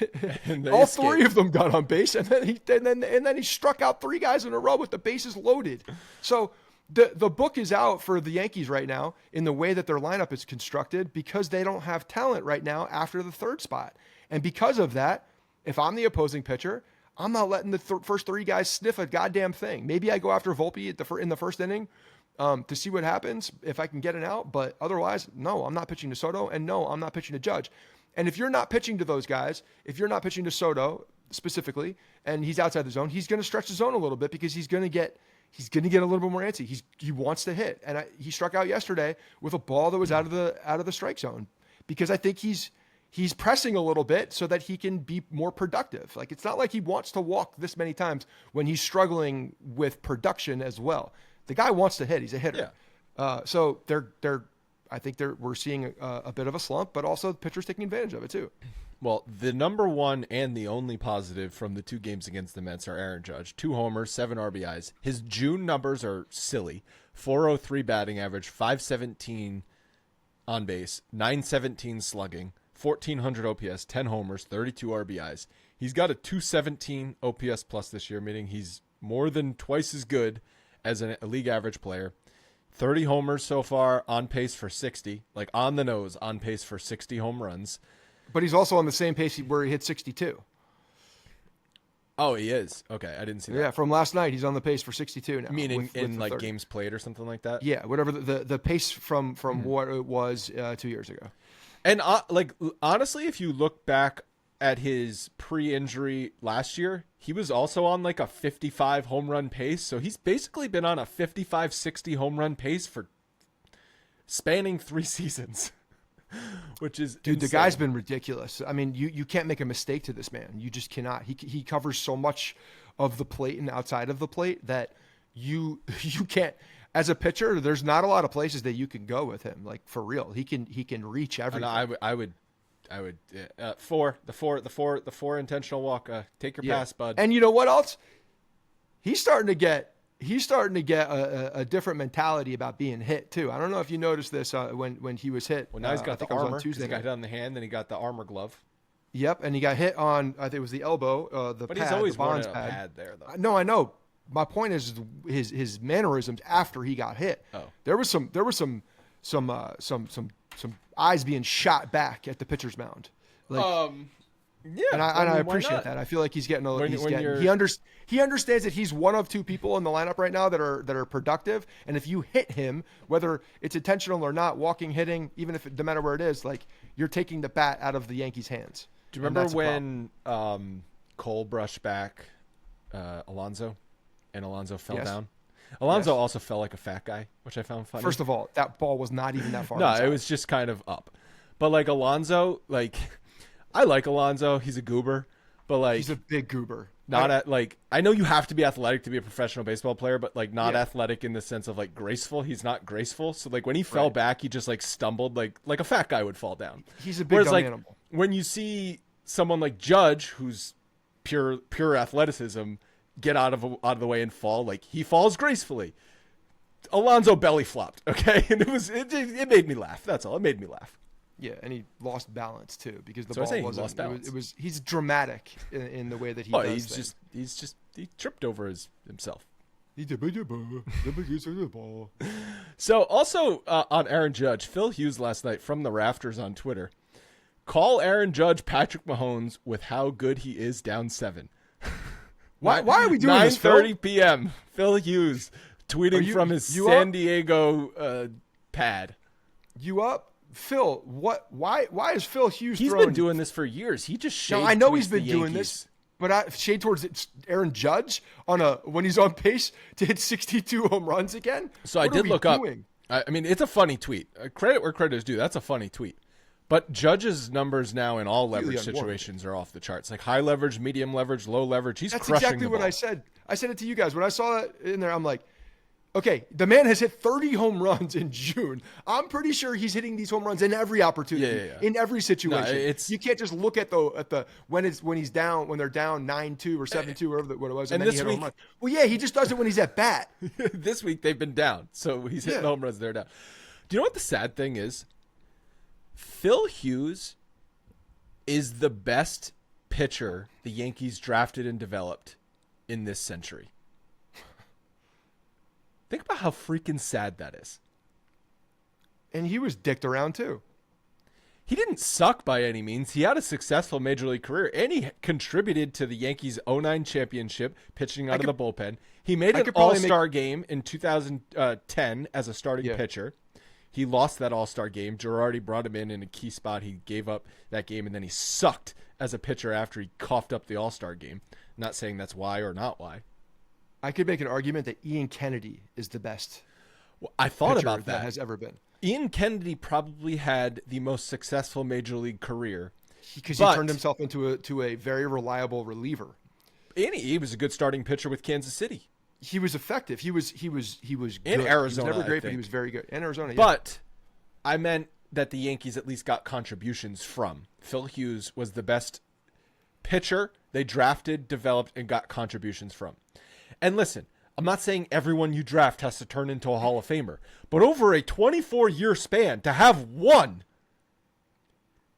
All escaped. 3 of them got on base, and then he struck out 3 guys in a row with the bases loaded. So the book is out for the Yankees right now in the way that their lineup is constructed, because they don't have talent right now after the 3rd spot. And because of that, if I'm the opposing pitcher, I'm not letting the first 3 guys sniff a goddamn thing. Maybe I go after Volpe in the first inning to see what happens if I can get it out. But otherwise, no, I'm not pitching to Soto, and no, I'm not pitching to Judge. And if you're not pitching to those guys, if you're not pitching to Soto specifically, and he's outside the zone, he's going to stretch the zone a little bit, because he's going to get a little bit more antsy. He wants to hit, and he struck out yesterday with a ball that was out of the strike zone, because I think he's pressing a little bit so that he can be more productive. Like, it's not like he wants to walk this many times when he's struggling with production as well. The guy wants to hit. He's a hitter. Yeah. So I think we're seeing a bit of a slump, but also the pitcher's taking advantage of it too. Well, the number one and the only positive from the 2 games against the Mets are Aaron Judge. 2 homers, 7 RBIs. His June numbers are silly. 403 batting average, 517 on base, 917 slugging, 1400 OPS, 10 homers, 32 RBIs. He's got a 217 OPS plus this year, meaning he's more than twice as good as a league average player. 30 homers so far, on pace for 60, like on the nose, on pace for 60 home runs. But he's also on the same pace where he hit 62. Oh, he is. Okay, I didn't see that. Yeah, from last night, he's on the pace for 62 now. Meaning in like 30. games played or something like that? Yeah, whatever the pace from what it was 2 years ago. And like honestly, if you look back at his pre-injury last year, he was also on like a 55 home run pace. So he's basically been on a 55, 60 home run pace for spanning 3 seasons, which is Dude, insane. the guy's been ridiculous. I mean, you can't make a mistake to this man. You just cannot. He covers so much of the plate and outside of the plate that you can't. As a pitcher, there's not a lot of places that you can go with him. Like for real, he can reach everything. I would the four intentional walk. Take your pass, bud. And you know what else? He's starting to get a different mentality about being hit too. I don't know if you noticed this when he was hit. Well, now he's got the armor. He got night. hit on the hand, then he got the armor glove. Yep, and he got hit on. I think it was the elbow. But pad, he's always the Bonds worn a pad there, though. No, I know. My point is his mannerisms after he got hit. Oh. There was some eyes being shot back at the pitcher's mound. Like, yeah, and I appreciate that. I feel like he's getting he understands that he's one of 2 people in the lineup right now that are productive. And if you hit him, whether it's intentional or not, walking, hitting, even if no matter where it is, like you're taking the bat out of the Yankees' hands. Do you remember when Cole brushed back Alonso and Alonso fell down? Alonso also fell like a fat guy, which I found funny. First of all, that ball was not even that far. No, it was just kind of up. But like Alonso, like I like Alonso. He's a goober, but like he's a big goober. I know you have to be athletic to be a professional baseball player, but like not athletic in the sense of like graceful. He's not graceful. So like when he fell back, he just like stumbled like a fat guy would fall down. He's a big dumb animal. When you see someone like Judge, who's pure athleticism, get out of the way and fall, like he falls gracefully. Alonso belly flopped, okay, and it made me laugh. That's all. It made me laugh. Yeah, and he lost balance too because the So ball wasn't. lost balance. It was he's dramatic in the way that he Oh, does. he tripped over himself. He did. So also on Aaron Judge, Phil Hughes last night from the rafters on Twitter, call Aaron Judge Patrick Mahomes with how good he is down 7. Why are we doing this? 9:30 p.m. Phil Hughes tweeting from his San up? Diego pad. You up, Phil? What? Why is Phil Hughes? He's been doing this for years. He just shade. No, I know he's tweets been the doing Yankees. this, but I shade towards Aaron Judge when he's on pace to hit 62 home runs again. So what I did look doing? up. I mean, it's a funny tweet. Credit where credit is due. That's a funny tweet. But Judge's numbers now in all leverage situations are off the charts. Like high leverage, medium leverage, low leverage. That's crushing exactly the what ball. I said. I said it to you guys. When I saw that in there, I'm like, okay, the man has hit 30 home runs in June. I'm pretty sure he's hitting these home runs in every opportunity, in every situation. No, you can't just look at the when they're down 9-2 or 7-2, whatever what it was, and then he hit a home run. Well, yeah, he just does it when he's at bat. This week they've been down, so he's hitting home runs. They're down. Do you know what the sad thing is? Phil Hughes is the best pitcher the Yankees drafted and developed in this century. Think about how freaking sad that is. And he was dicked around too. He didn't suck by any means. He had a successful major league career, and he contributed to the Yankees' 2009 championship pitching out of the bullpen. He made an all-star game in 2010 as a starting pitcher. He lost that all-star game. Girardi brought him in a key spot. He gave up that game, and then he sucked as a pitcher after he coughed up the all-star game. Not saying that's why or not why. I could make an argument that Ian Kennedy is the best. Well, I thought about that. Has ever been. Ian Kennedy probably had the most successful major league career because he turned himself into a very reliable reliever. And he was a good starting pitcher with Kansas City. He was effective. He was good. In Arizona, he was never great, but he was very good. In Arizona, But I meant that the Yankees at least got contributions from. Phil Hughes was the best pitcher they drafted, developed, and got contributions from. And listen, I'm not saying everyone you draft has to turn into a Hall of Famer, but over a 24-year span, to have one,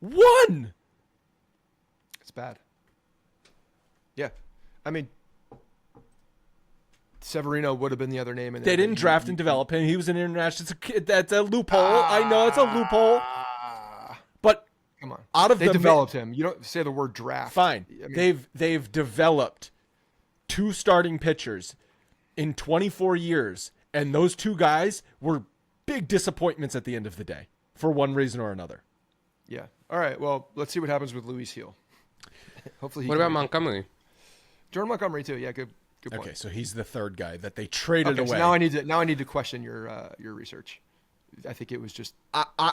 it's bad. Yeah. I mean, Severino would have been the other name. They didn't draft and develop him. He was an international. That's a loophole. I know it's a loophole. But come on, out of they developed him. You don't say the word draft. Fine. I mean, They've developed 2 starting pitchers in 24 years, and those 2 guys were big disappointments at the end of the day for one reason or another. Yeah. All right. Well, let's see what happens with Luis Heel. Hopefully. What about Montgomery? Jordan Montgomery too. Yeah. Good point. Okay, so he's the 3rd guy that they traded away. So now I need to question your research. I think it was just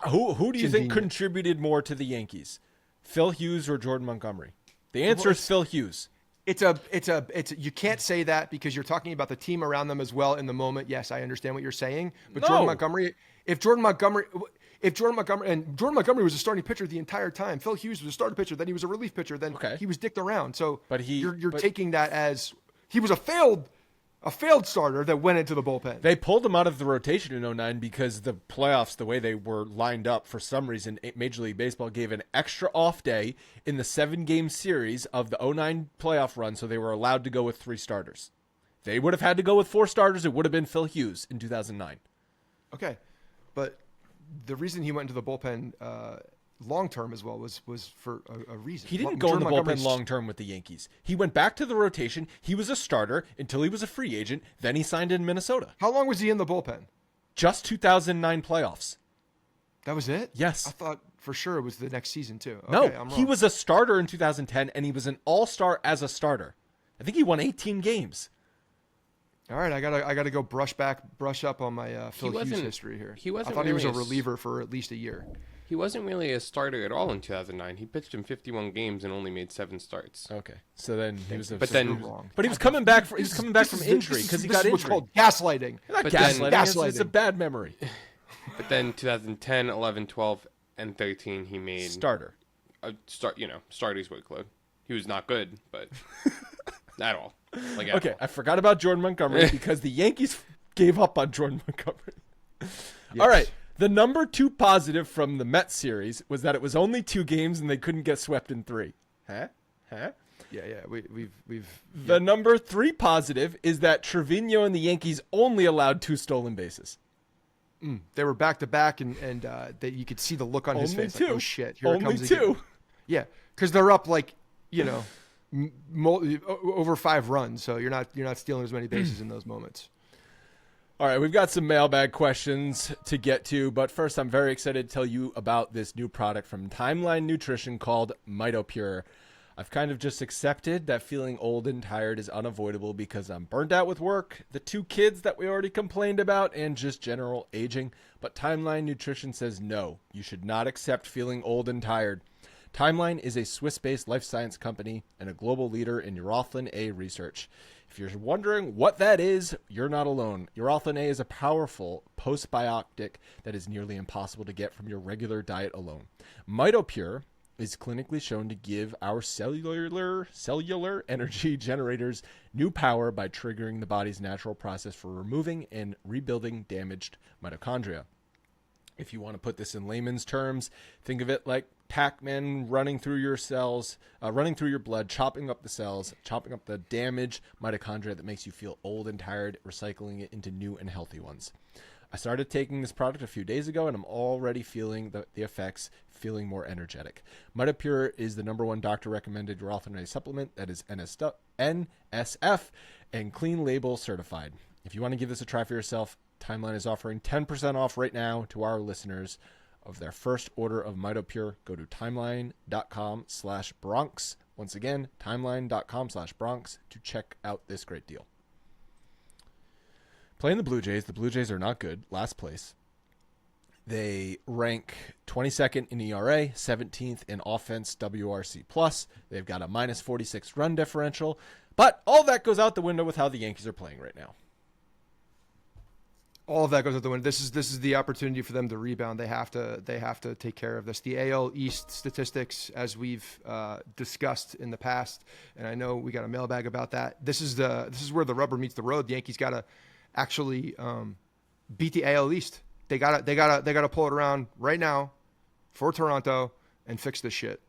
who do you think contributed more to the Yankees, Phil Hughes or Jordan Montgomery? The answer is Phil Hughes. It's you can't say that because you're talking about the team around them as well in the moment. Yes, I understand what you're saying, but No. Jordan Montgomery and Jordan Montgomery was a starting pitcher the entire time. Phil Hughes was a starting pitcher, then he was a relief pitcher, then he was dicked around. So you're taking that as he was a failed starter that went into the bullpen. They pulled him out of the rotation in 2009 because the playoffs, the way they were lined up, for some reason, Major League Baseball gave an extra off day in the 7-game series of the 2009 playoff run, so they were allowed to go with 3 starters. They would have had to go with 4 starters. It would have been Phil Hughes in 2009. Okay, but the reason he went into the bullpen long term as well was for a reason. He didn't go in the bullpen long term with the Yankees. He went back to the rotation. He was a starter until he was a free agent. Then he signed in Minnesota. How long was he in the bullpen? Just 2009 playoffs. That was it? Yes. I thought for sure it was the next season too. Okay, no, I'm wrong. he was a starter in 2010, and he was an all-star as a starter. I think he won 18 games. All right, I gotta go brush up on my Phil Hughes history here. I thought he was a reliever for at least a year. He wasn't really a starter at all in 2009. He pitched in 51 games and only made 7 starts. Okay, so then he was. Wrong. But he was coming back. He was coming back from injury because he got injured. This is what's called gaslighting. Not But gaslighting. It's a bad memory. But then 2010, 11, 12, and 13, he made starter. Starter's workload. He was not good, but at all. Okay, I forgot about Jordan Montgomery because the Yankees gave up on Jordan Montgomery. Yes. All right. The number 2 positive from the Mets series was that it was only 2 games and they couldn't get swept in 3. Huh? Yeah. We've. The number 3 positive is that Trevino and the Yankees only allowed 2 stolen bases. They were back to back, and you could see the look on his face. 2. Like, oh shit! Here only it comes 2. Again. Yeah, because they're up over 5 runs, so you're not stealing as many bases in those moments. All right, we've got some mailbag questions to get to, but first I'm very excited to tell you about this new product from Timeline Nutrition called MitoPure. I've kind of just accepted that feeling old and tired is unavoidable because I'm burnt out with work, the 2 kids that we already complained about, and just general aging. But Timeline Nutrition says no, you should not accept feeling old and tired. Timeline is a Swiss-based life science company and a global leader in urolithin A research. If you're wondering what that is, you're not alone. Urolithin A is a powerful postbiotic that is nearly impossible to get from your regular diet alone. MitoPure is clinically shown to give our cellular energy generators new power by triggering the body's natural process for removing and rebuilding damaged mitochondria. If you want to put this in layman's terms, think of it like Pac-Man running through your cells, running through your blood, chopping up the cells, chopping up the damaged mitochondria that makes you feel old and tired, recycling it into new and healthy ones. I started taking this product a few days ago, and I'm already feeling the effects, feeling more energetic. MitoPure is the #1 doctor-recommended urolithin A supplement that is NSF and clean label certified. If you want to give this a try for yourself, Timeline is offering 10% off right now to our listeners of their first order of MitoPure. Go to timeline.com/Bronx. Once again, timeline.com/Bronx to check out this great deal. Playing the Blue Jays are not good. Last place. They rank 22nd in ERA, 17th in offense WRC+. They've got a -46 run differential. But all that goes out the window with how the Yankees are playing right now. All of that goes out the window. This is the opportunity for them to rebound. They have to take care of this. The AL East statistics, as we've discussed in the past, and I know we got a mailbag about that. This is where the rubber meets the road. The Yankees got to actually beat the AL East. They gotta pull it around right now for Toronto and fix this shit.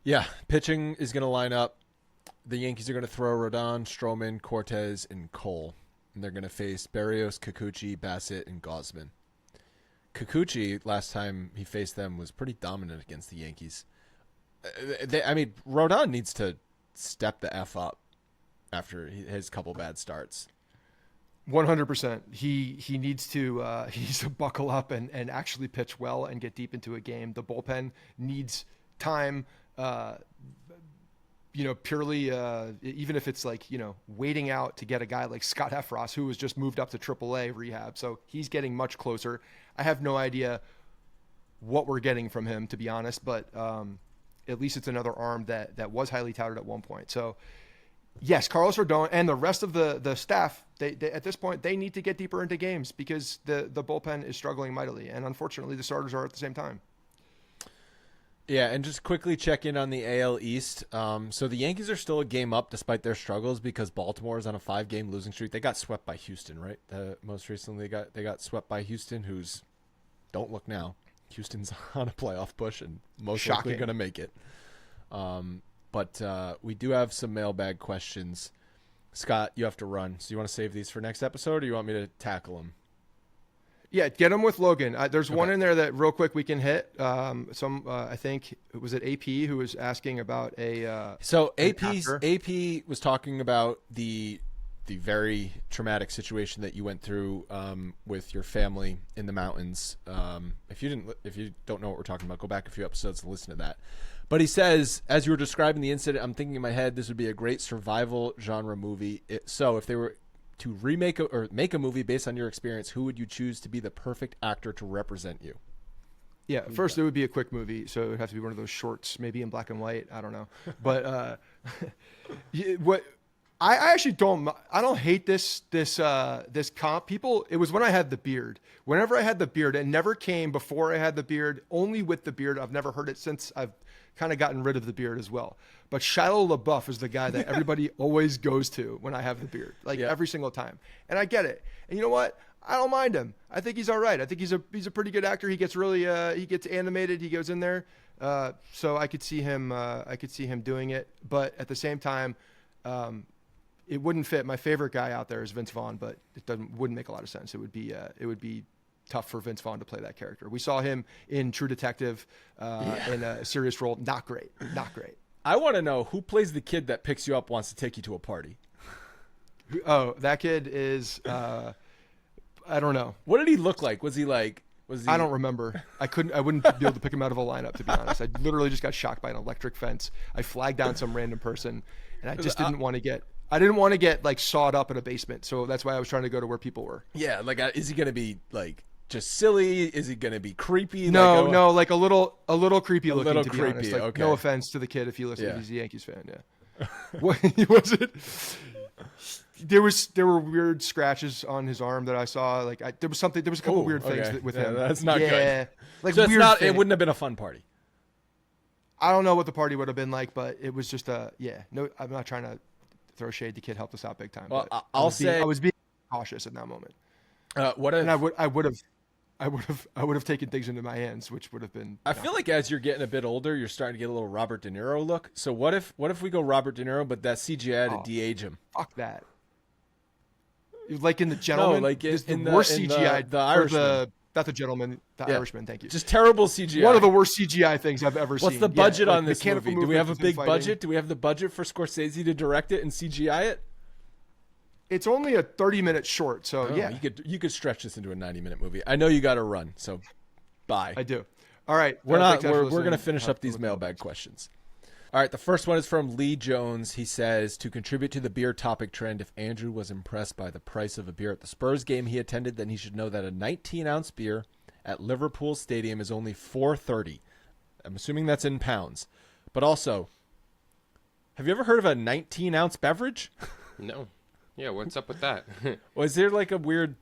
Yeah, pitching is going to line up. The Yankees are going to throw Rodon, Stroman, Cortez, and Cole. And they're going to face Berrios, Kikuchi, Bassett, and Gosman. Kikuchi, last time he faced them, was pretty dominant against the Yankees. Rodon needs to step the F up after his couple bad starts. 100%. He needs to buckle up and actually pitch well and get deep into a game. The bullpen needs time. Purely, even if it's like, waiting out to get a guy like Scott Efros, who was just moved up to AAA rehab. So he's getting much closer. I have no idea what we're getting from him, to be honest, but at least it's another arm that was highly touted at one point. So yes, Carlos Rodon and the rest of the staff, they at this point, they need to get deeper into games because the bullpen is struggling mightily. And unfortunately, the starters are at the same time. Yeah, and just quickly check in on the AL East. So the Yankees are still a game up despite their struggles because Baltimore is on a 5-game losing streak. They got swept by Houston, right? Most recently, they got swept by Houston, who's don't look now. Houston's on a playoff push and most likely going to make it. But we do have some mailbag questions. Scott, you have to run. So you want to save these for next episode, or you want me to tackle them? Yeah, get them with Logan. There's one in there that real quick we can hit. I think it was AP who was asking about a. So AP was talking about the very traumatic situation that you went through with your family in the mountains. If you don't know what we're talking about, go back a few episodes and listen to that. But he says, as you were describing the incident, I'm thinking in my head this would be a great survival genre movie. So if they were to remake or make a movie based on your experience, who would you choose to be the perfect actor to represent you? Yeah, first it would be a quick movie, so it would have to be one of those shorts, maybe in black and white. I don't know, but what I actually don't. I don't hate this comp. People, it was when I had the beard. Whenever I had the beard, it never came before I had the beard. Only with the beard. I've never heard it since I've kind of gotten rid of the beard as well. But Shia LaBeouf is the guy that everybody always goes to when I have the beard, every single time. And I get it. And you know what? I don't mind him. I think he's all right. I think he's a pretty good actor. He gets really he gets animated. He goes in there. So I could see him doing it. But at the same time, it wouldn't fit. My favorite guy out there is Vince Vaughn, but it wouldn't make a lot of sense. It would be tough for Vince Vaughn to play that character. We saw him in True Detective in a serious role. Not great. I want to know who plays the kid that picks you up, wants to take you to a party. Oh, that kid is, I don't know. What did he look like? Was he? I don't remember. I wouldn't be able to pick him out of a lineup, to be honest. I literally just got shocked by an electric fence. I flagged down some random person, and I just didn't want to get like sawed up in a basement. So that's why I was trying to go to where people were. Yeah. Is he going to be just silly? Is he going to be creepy? No, like a little creepy looking, to be creepy, honest. Like, okay. No offense to the kid if you listen, if he's a Yankees fan. Yeah. What was it? There were weird scratches on his arm that I saw. There was a couple weird things with him. That's not good. Like so weird it wouldn't have been a fun party. I don't know what the party would have been like, but it was just no, I'm not trying to throw shade. The kid helped us out big time. Well, but I was being cautious in that moment. I would have taken things into my hands, which would have been. I feel like as you're getting a bit older, you're starting to get a little Robert De Niro look. So what if we go Robert De Niro, but that CGI to de-age him? Fuck that. Like in The Gentleman, no, like in the worst CGI. The Irishman. Not The Gentleman, The Irishman. Thank you. Just terrible CGI. One of the worst CGI things I've ever seen. What's the budget on this movie? Do we have a big fighting. budget? Do we have the budget for Scorsese to direct it and CGI it? It's only a 30-minute short, so yeah. You could stretch this into a 90-minute movie. I know you got to run, so bye. I do. All right. We're going to finish up these mailbag questions. All right, the first one is from Lee Jones. He says, to contribute to the beer topic trend, if Andrew was impressed by the price of a beer at the Spurs game he attended, then he should know that a 19-ounce beer at Liverpool Stadium is only $4.30. I'm assuming that's in pounds. But also, have you ever heard of a 19-ounce beverage? No. Yeah, what's up with that? Was there like a weird...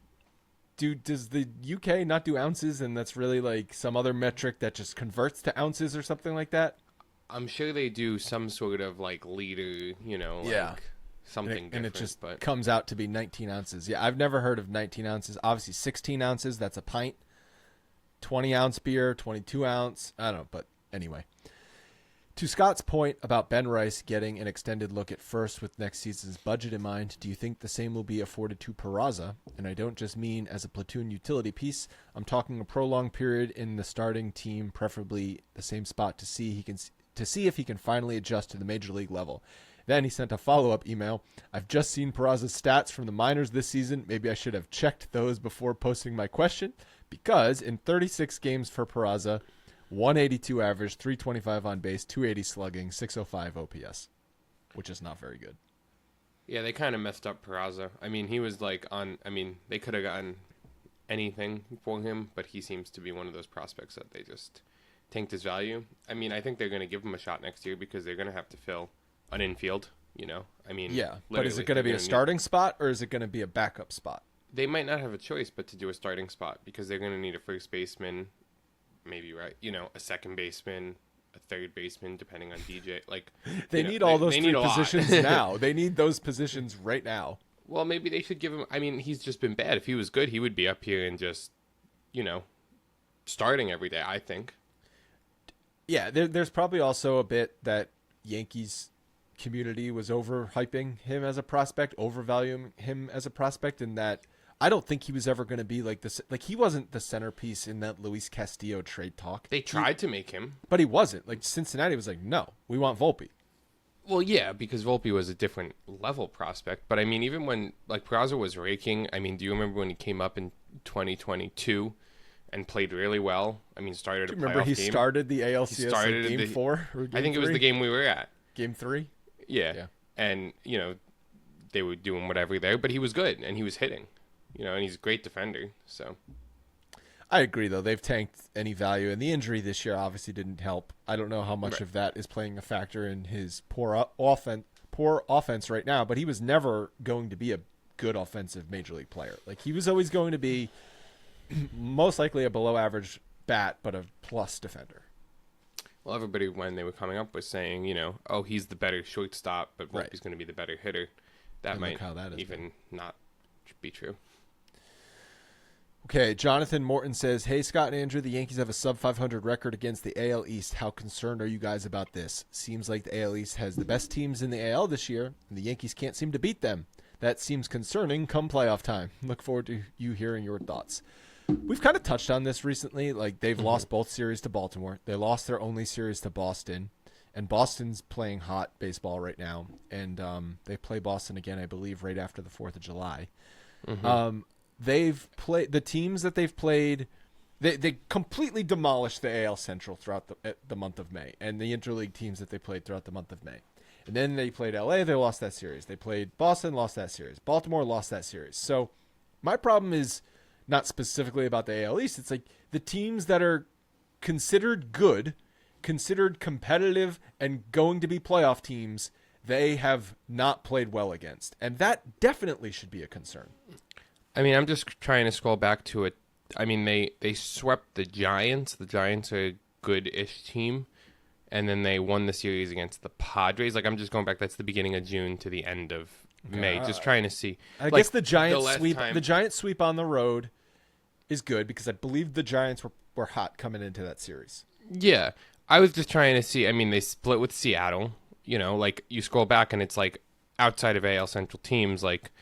Does the UK not do ounces, and that's really like some other metric that just converts to ounces or something like that? I'm sure they do some sort of like liter, Yeah. like something different. And it just but comes out to be 19 ounces. Yeah, I've never heard of 19 ounces. Obviously, 16 ounces, that's a pint. 20-ounce beer, 22-ounce. I don't know, but anyway. To Scott's point about Ben Rice getting an extended look at first with next season's budget in mind, do you think the same will be afforded to Peraza? And I don't just mean as a platoon utility piece. I'm talking a prolonged period in the starting team, preferably the same spot to see if he can finally adjust to the major league level. Then he sent a follow-up email. I've just seen Peraza's stats from the minors this season. Maybe I should have checked those before posting my question, because in 36 games for Peraza, 182 average, 325 on base, 280 slugging, 605 OPS, which is not very good. yeah, they kind of messed up Peraza. I mean, he was like they could have gotten anything for him, but he seems to be one of those prospects that they just tanked his value. I mean, I think they're going to give him a shot next year because they're going to have to fill an infield, I mean, yeah, but is it going to be a starting spot or is it going to be a backup spot? They might not have a choice but to do a starting spot because they're going to need a first baseman, maybe, right? A second baseman, a third baseman, depending on DJ. Like they need all those three positions now. They need those positions right now. Well, maybe they should give him. I mean, he's just been bad. If he was good, he would be up here and just, starting every day, I think. Yeah, there's probably also a bit that Yankees community was overhyping him as a prospect, overvaluing him as a prospect, and that I don't think he was ever going to be like this. Like, he wasn't the centerpiece in that Luis Castillo trade talk. They tried to make him. But he wasn't. Like, Cincinnati was like, no, we want Volpe. Well, yeah, because Volpe was a different level prospect. But, I mean, even when, like, Peraza was raking, I mean, do you remember when he came up in 2022 and played really well? I mean, started a playoff game. Remember he started the ALCS like game 4? Or game I think 3? It was the game we were at. Game 3? Yeah. And, they were doing whatever there, but he was good, and he was hitting. And he's a great defender, so. I agree, though. They've tanked any value, and the injury this year obviously didn't help. I don't know how much of that is playing a factor in his poor offense right now, but he was never going to be a good offensive major league player. Like, he was always going to be most likely a below-average bat, but a plus defender. Well, everybody, when they were coming up, was saying, oh, he's the better shortstop, but Volpe's going to be the better hitter. That and might even not be true. Okay, Jonathan Morton says, hey, Scott and Andrew, the Yankees have a sub-500 record against the AL East. How concerned are you guys about this? Seems like the AL East has the best teams in the AL this year, and the Yankees can't seem to beat them. That seems concerning come playoff time. Look forward to you hearing your thoughts. We've kind of touched on this recently. Like, they've lost both series to Baltimore. They lost their only series to Boston, and Boston's playing hot baseball right now. And they play Boston again, I believe, right after the 4th of July. Mm-hmm. They've played the teams that they've played. They completely demolished the AL Central throughout the month of May, and the interleague teams that they played throughout the month of May. And then they played LA. They lost that series. They played Boston, lost that series. Baltimore lost that series. So my problem is not specifically about the AL East. It's like the teams that are considered good, considered competitive, and going to be playoff teams, they have not played well against, and that definitely should be a concern. I mean, I'm just trying to scroll back to it. I mean, they swept the Giants. The Giants are a good-ish team. And then they won the series against the Padres. Like, I'm just going back. That's the beginning of June to the end of May. Just trying to see. I guess the Giants sweep. The Giants sweep on the road is good because I believe the Giants were hot coming into that series. Yeah. I was just trying to see. I mean, they split with Seattle. Like, you scroll back and it's like outside of AL Central teams, like,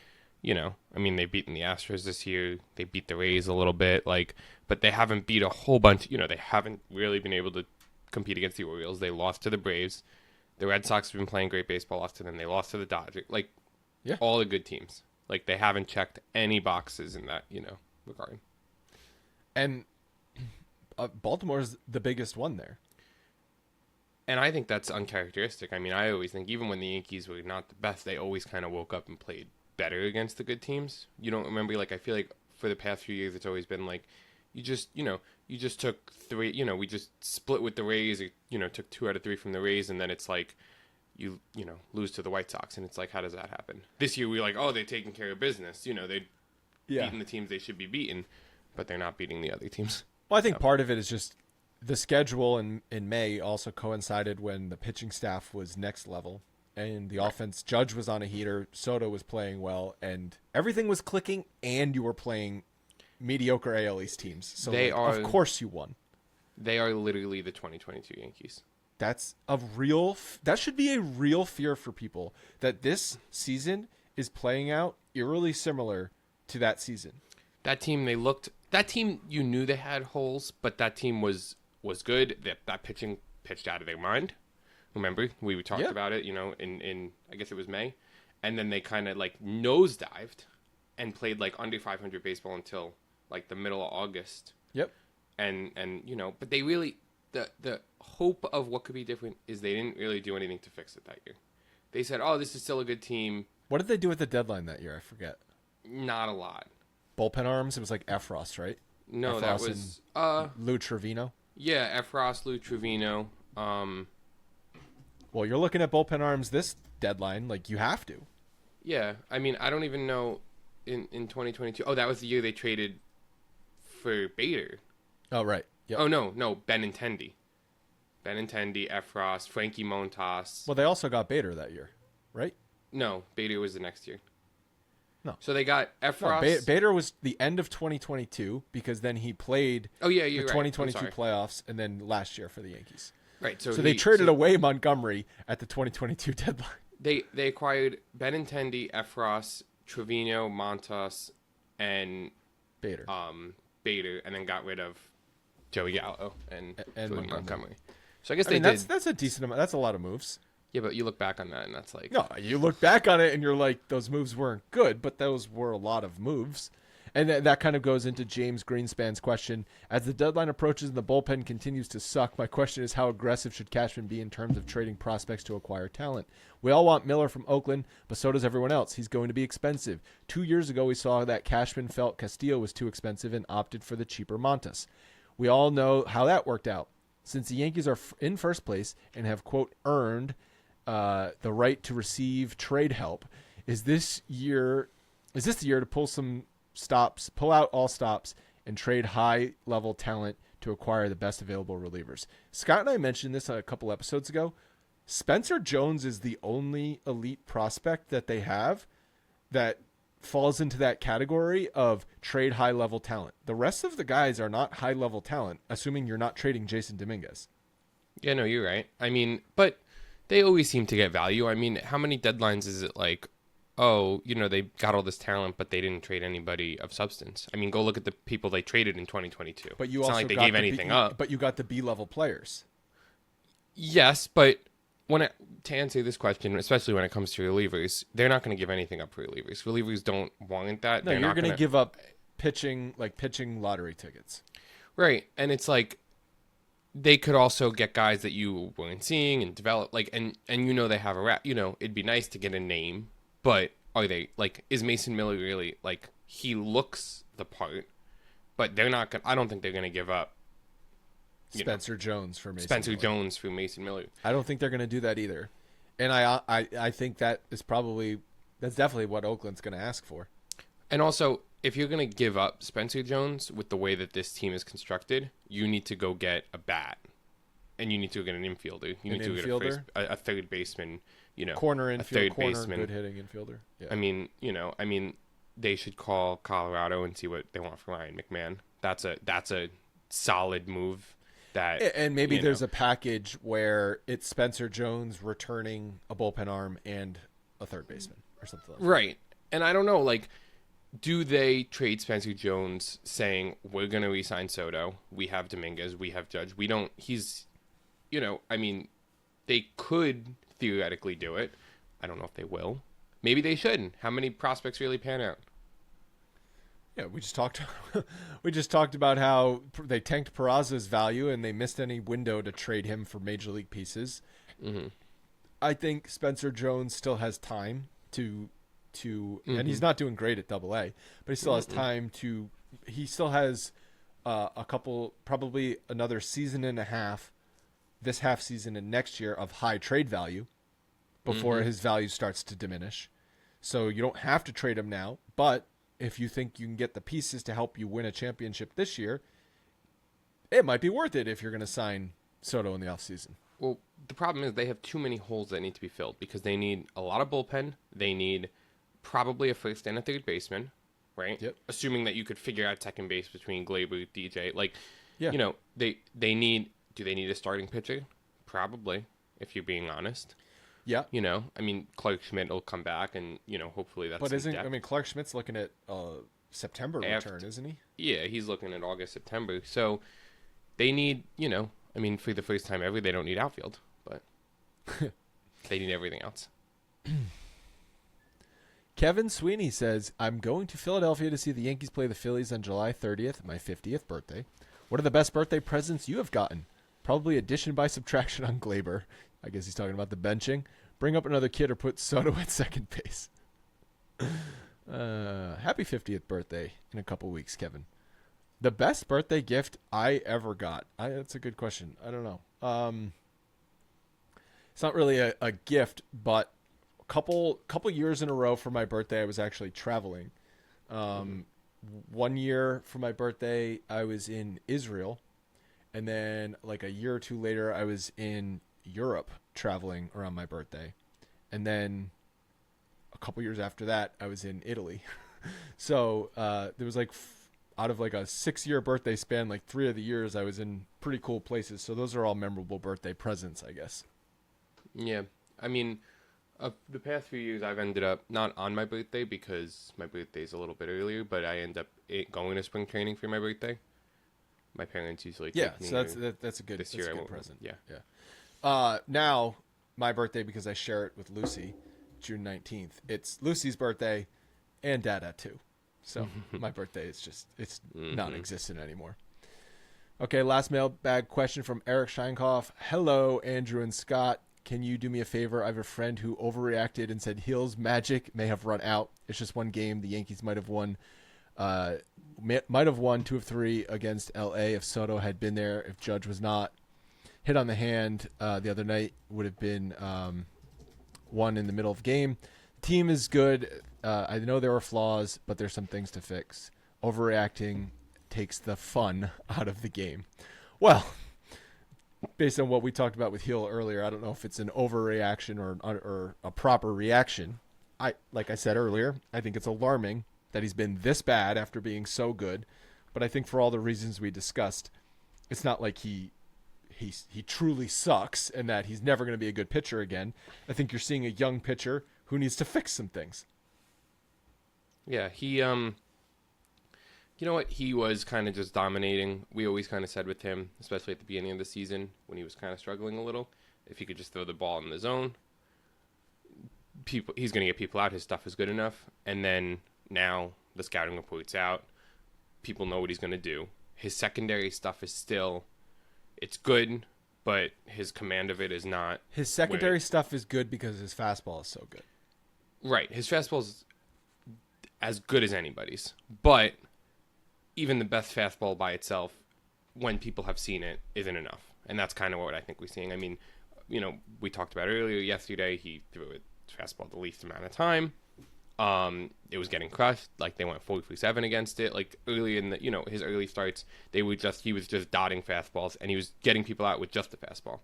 I mean, they've beaten the Astros this year. They beat the Rays a little bit, like, but they haven't beat a whole bunch. They haven't really been able to compete against the Orioles. They lost to the Braves. The Red Sox have been playing great baseball, lost to them. They lost to the Dodgers. Like, all the good teams. Like, they haven't checked any boxes in that, regard. And Baltimore's the biggest one there. And I think that's uncharacteristic. I mean, I always think even when the Yankees were not the best, they always kind of woke up and played better against the good teams. You don't remember, like, I feel like for the past few years it's always been like you just took 3, we just split with the Rays, or, took 2 out of 3 from the Rays, and then it's like you know, lose to the White Sox, and it's like, how does that happen? This year, we're like, oh, they're taking care of business. You know, they're beating the teams they should be beating, but they're not beating the other teams. Well, I think part of it is just the schedule in May also coincided when the pitching staff was next level and the offense. Judge was on a heater, Soto was playing well, and everything was clicking, and you were playing mediocre AL East teams. So of course you won. They are literally the 2022 Yankees. That should be a real fear for people, that this season is playing out eerily similar to that season. That team, you knew they had holes, but that team was good. That pitching pitched out of their mind. Remember, we talked about it, you know, in I guess it was May. And then they kind of like nosedived and played like under 500 baseball until like the middle of August. Yep. And you know, but they really, the hope of what could be different is they didn't really do anything to fix it that year. They said, oh, this is still a good team. What did they do at the deadline that year? I forget. Not a lot. Bullpen arms? It was like Efros, right? No, Efros that was Lou Trevino. Yeah, Efros, Lou Trevino. Well, you're looking at bullpen arms this deadline, like you have to. Yeah, I mean, I don't even know in 2022. Oh, that was the year they traded for Bader. Oh, right. Yep. Oh, no, Benintendi, Efros, Frankie Montas. Well, they also got Bader that year, right? No, Bader was the next year. No. So they got Efros. No, Bader was the end of 2022 because then he played the right. 2022 playoffs and then last year for the Yankees. Right. So they traded away Montgomery at the 2022 deadline. They acquired Benintendi, Efros, Trevino, Montas, and Bader. Bader, and then got rid of Joey Gallo and Montgomery. So I guess that's a decent amount. That's a lot of moves. Yeah, but you look back on that, and that's like... No, you look back on it, and you're like, those moves weren't good, but those were a lot of moves. And that kind of goes into James Greenspan's question. As the deadline approaches and the bullpen continues to suck, my question is, how aggressive should Cashman be in terms of trading prospects to acquire talent? We all want Miller from Oakland, but so does everyone else. He's going to be expensive. 2 years ago, we saw that Cashman felt Castillo was too expensive and opted for the cheaper Montas. We all know how that worked out. Since the Yankees are in first place and have, quote, earned the right to receive trade help, is this the year to pull out all stops and trade high-level talent to acquire the best available relievers? Scott and I mentioned this a couple episodes ago. Spencer Jones is the only elite prospect that they have that falls into that category of trade high-level talent. The rest of the guys are not high-level talent, assuming you're not trading Jason Dominguez. Yeah, no, you're right. I mean, but they always seem to get value. I mean, how many deadlines is it like, oh, you know, they got all this talent, but they didn't trade anybody of substance? I mean, go look at the people they traded in 2022. But you it's also not like they gave anything up. But you got the B-level players. Yes, but to answer this question, especially when it comes to relievers, they're not going to give anything up for relievers. Relievers don't want that. No, you're going to give up pitching lottery tickets. Right, and it's like they could also get guys that you weren't seeing and develop, like, and you know they have it'd be nice to get a name, but are they, like, is Mason Miller really, like, he looks the part, but they're not going to, I don't think they're going to give up Spencer Jones for Mason Miller. I don't think they're going to do that either. And I think that's definitely what Oakland's going to ask for. And also, if you're going to give up Spencer Jones with the way that this team is constructed, you need to go get a bat. And you need to go get an infielder. You need to go get a third baseman, corner infield, third baseman, good hitting infielder. Yeah. I mean, they should call Colorado and see what they want from Ryan McMahon. That's a solid move. And maybe there's a package where it's Spencer Jones returning a bullpen arm and a third baseman or something like that. Right. And I don't know, like, do they trade Spencer Jones saying, we're going to re-sign Soto, we have Dominguez, we have Judge, they could theoretically do it. I don't know if they will. Maybe they shouldn't. How many prospects really pan out? Yeah, we just talked about how they tanked Peraza's value and they missed any window to trade him for major league pieces. Mm-hmm. I think Spencer Jones still has time to and he's not doing great at AA, but he still has time to. He still has probably another season and a half, this half season and next year of high trade value. before his value starts to diminish. So you don't have to trade him now, but if you think you can get the pieces to help you win a championship this year, it might be worth it if you're going to sign Soto in the offseason. Well, the problem is they have too many holes that need to be filled because they need a lot of bullpen. They need probably a first and a third baseman, right? Yep. Assuming that you could figure out second base between Glaber, DJ. Like, Yeah. you know, they need, do they need a starting pitcher? Probably, if you're being honest. Yeah. You know, I mean, Clark Schmidt will come back and, you know, hopefully that's But some isn't, depth. I mean, Clark Schmidt's looking at September return, isn't he? Yeah, he's looking at August, September. So they need, you know, I mean, for the first time ever, they don't need outfield, but they need everything else. Kevin Sweeney says, I'm going to Philadelphia to see the Yankees play the Phillies on July 30th, my 50th birthday. What are the best birthday presents you have gotten? Probably addition by subtraction on Glaber. I guess he's talking about the benching. Bring up another kid or put Soto at second base. Happy 50th birthday in a couple weeks, Kevin. The best birthday gift I ever got. That's a good question. I don't know. It's not really a gift, but a couple years in a row for my birthday, I was actually traveling. 1 year for my birthday, I was in Israel. And then like a year or two later, I was in Europe traveling around my birthday. And then a couple years after that, I was in Italy. So there was like out of like a 6-year birthday span, like 3 of the years I was in pretty cool places. So those are all memorable birthday presents, I guess. Yeah, I mean, the past few years I've ended up not on my birthday because my birthday's a little bit earlier, but I end up going to spring training for my birthday. My parents usually take me. So that's a good, this that's year a I good won't. present. Yeah. Now my birthday, because I share it with Lucy, June 19th. It's Lucy's birthday and Dada too. So my birthday is just, it's non-existent anymore. Okay, last mailbag question from Eric Scheinkoff. Hello, Andrew and Scott. Can you do me a favor? I have a friend who overreacted and said Hill's magic may have run out. It's just one game. The Yankees might have won 2 of 3 against LA if Soto had been there. If Judge was not hit on the hand the other night, would have been one in the middle of the game. The team is good. I know there are flaws, but there's some things to fix. Overreacting takes the fun out of the game. Well, based on what we talked about with Hill earlier, I don't know if it's an overreaction or a proper reaction. Like I said earlier, I think it's alarming that he's been this bad after being so good. But I think for all the reasons we discussed, it's not like he truly sucks and that he's never going to be a good pitcher again. I think you're seeing a young pitcher who needs to fix some things. Yeah, he, you know what? He was kind of just dominating. We always kind of said with him, especially at the beginning of the season when he was kind of struggling a little, if he could just throw the ball in the zone, he's going to get people out. His stuff is good enough. And then now the scouting report's out. People know what he's going to do. His secondary stuff is still, it's good, but his command of it is not. His secondary stuff is good because his fastball is so good. Right. His fastball's as good as anybody's. But even the best fastball by itself, when people have seen it, isn't enough. And that's kind of what I think we're seeing. I mean, you know, we talked about earlier yesterday, he threw a fastball the least amount of time. It was getting crushed. Like, they went 4-3-7 against it. Like, early in the, you know, his early starts, he was just dotting fastballs, and he was getting people out with just the fastball.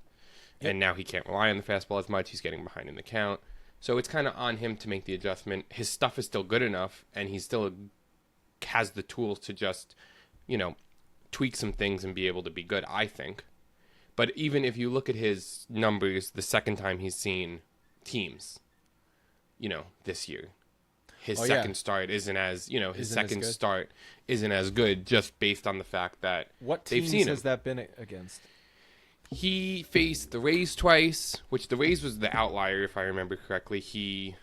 Yep. And now he can't rely on the fastball as much. He's getting behind in the count. So it's kind of on him to make the adjustment. His stuff is still good enough, and he still has the tools to just, you know, tweak some things and be able to be good, I think. But even if you look at his numbers the second time he's seen teams, you know, this year, his second start isn't as, you know, his second start isn't as good just based on the fact that what they've teams seen him. has that been against? He faced the Rays twice, which the Rays was the outlier, if I remember correctly. He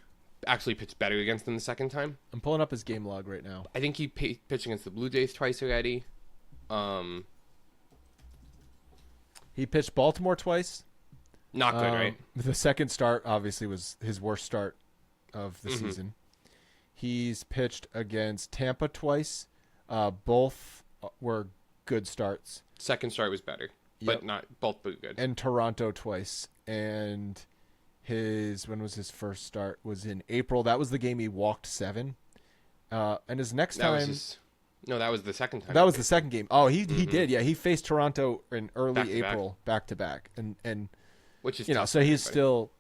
actually pitched better against them the second time. I'm pulling up his game log right now. I think he pitched against the Blue Jays twice already. He pitched Baltimore twice. Not good, right? The second start, obviously, was his worst start of the season. He's pitched against Tampa twice. Both were good starts. Second start was better, but not both pretty good. And Toronto twice. And when was his first start? Was in April. That was the game he walked 7. And his next time. No, that was the second time. That was the second game. Oh, he did. Yeah, he faced Toronto in early Back-to-back. April, back to back, and which is so he's still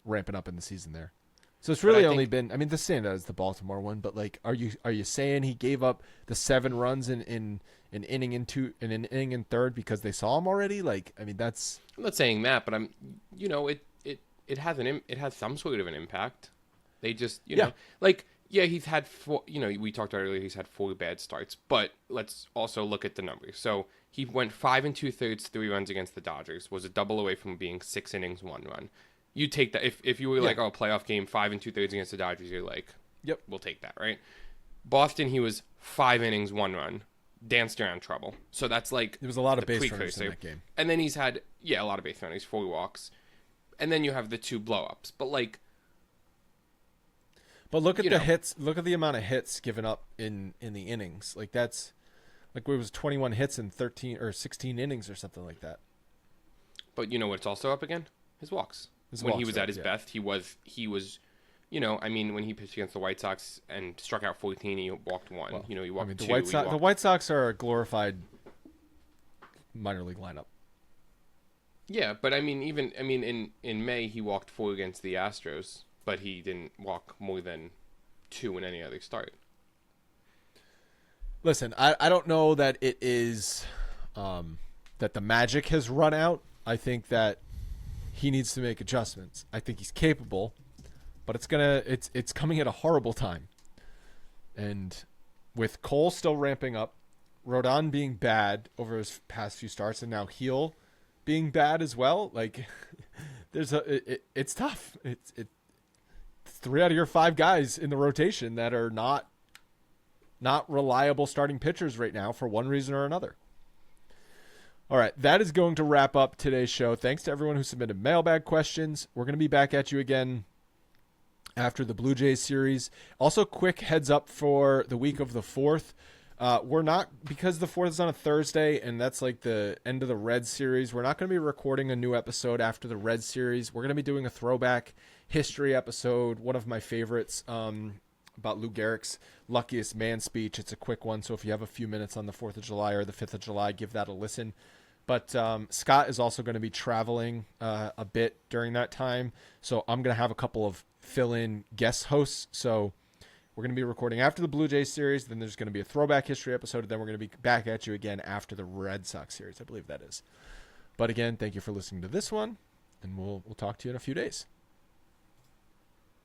ramping up in the season there. So it's really only been. I mean, the same as the Baltimore one, but like, are you saying he gave up the 7 runs in an inning in an inning in third because they saw him already? Like, I mean, that's. I'm not saying that, but it has some sort of an impact. They just know, like. Yeah, he's had 4. We talked earlier. He's had 4 bad starts, but let's also look at the numbers. So he went 5 2/3, 3 runs against the Dodgers. Was a double away from being 6 innings, 1 run. You take that if you were like, oh, playoff game, 5 2/3 against the Dodgers. You're like, yep, we'll take that, right? Boston, he was 5 innings, 1 run, danced around trouble. So that's like there was a lot of base runners in that game, and then he's had a lot of base runners, 4 walks, and then you have the 2 blowups, but like. But look at the hits. Look at the amount of hits given up in the innings. Like that's like it was 21 hits in 13 or 16 innings or something like that. But you know what's also up again? His walks. When he was at his best, he was. I mean, when he pitched against the White Sox and struck out 14, he walked 1. Well, he walked 2. The White Sox are a glorified minor league lineup. Yeah, but I mean, in May he walked 4 against the Astros. But he didn't walk more than 2 in any other start. Listen, I don't know that it is that the magic has run out. I think that he needs to make adjustments. I think he's capable, but it's coming at a horrible time. And with Cole still ramping up, Rodon being bad over his past few starts, and now Heel being bad as well, like it's tough. It's 3 out of your 5 guys in the rotation that are not reliable starting pitchers right now for one reason or another. All right, that is going to wrap up today's show. Thanks to everyone who submitted mailbag questions. We're going to be back at you again after the Blue Jays series. Also, quick heads up for the week of the 4th. We're not, because the 4th is on a Thursday and that's like the end of the Reds series, we're not going to be recording a new episode after the Reds series. We're going to be doing a throwback history episode, one of my favorites, about Lou Gehrig's Luckiest Man speech. It's a quick one, so if you have a few minutes on the 4th of July or the 5th of July, give that a listen. But Scott is also going to be traveling a bit during that time, so I'm going to have a couple of fill-in guest hosts. So we're going to be recording after the Blue Jays series, then there's going to be a throwback history episode, and then we're going to be back at you again after the Red Sox series. I believe that is. But again, thank you for listening to this one, and we'll talk to you in a few days.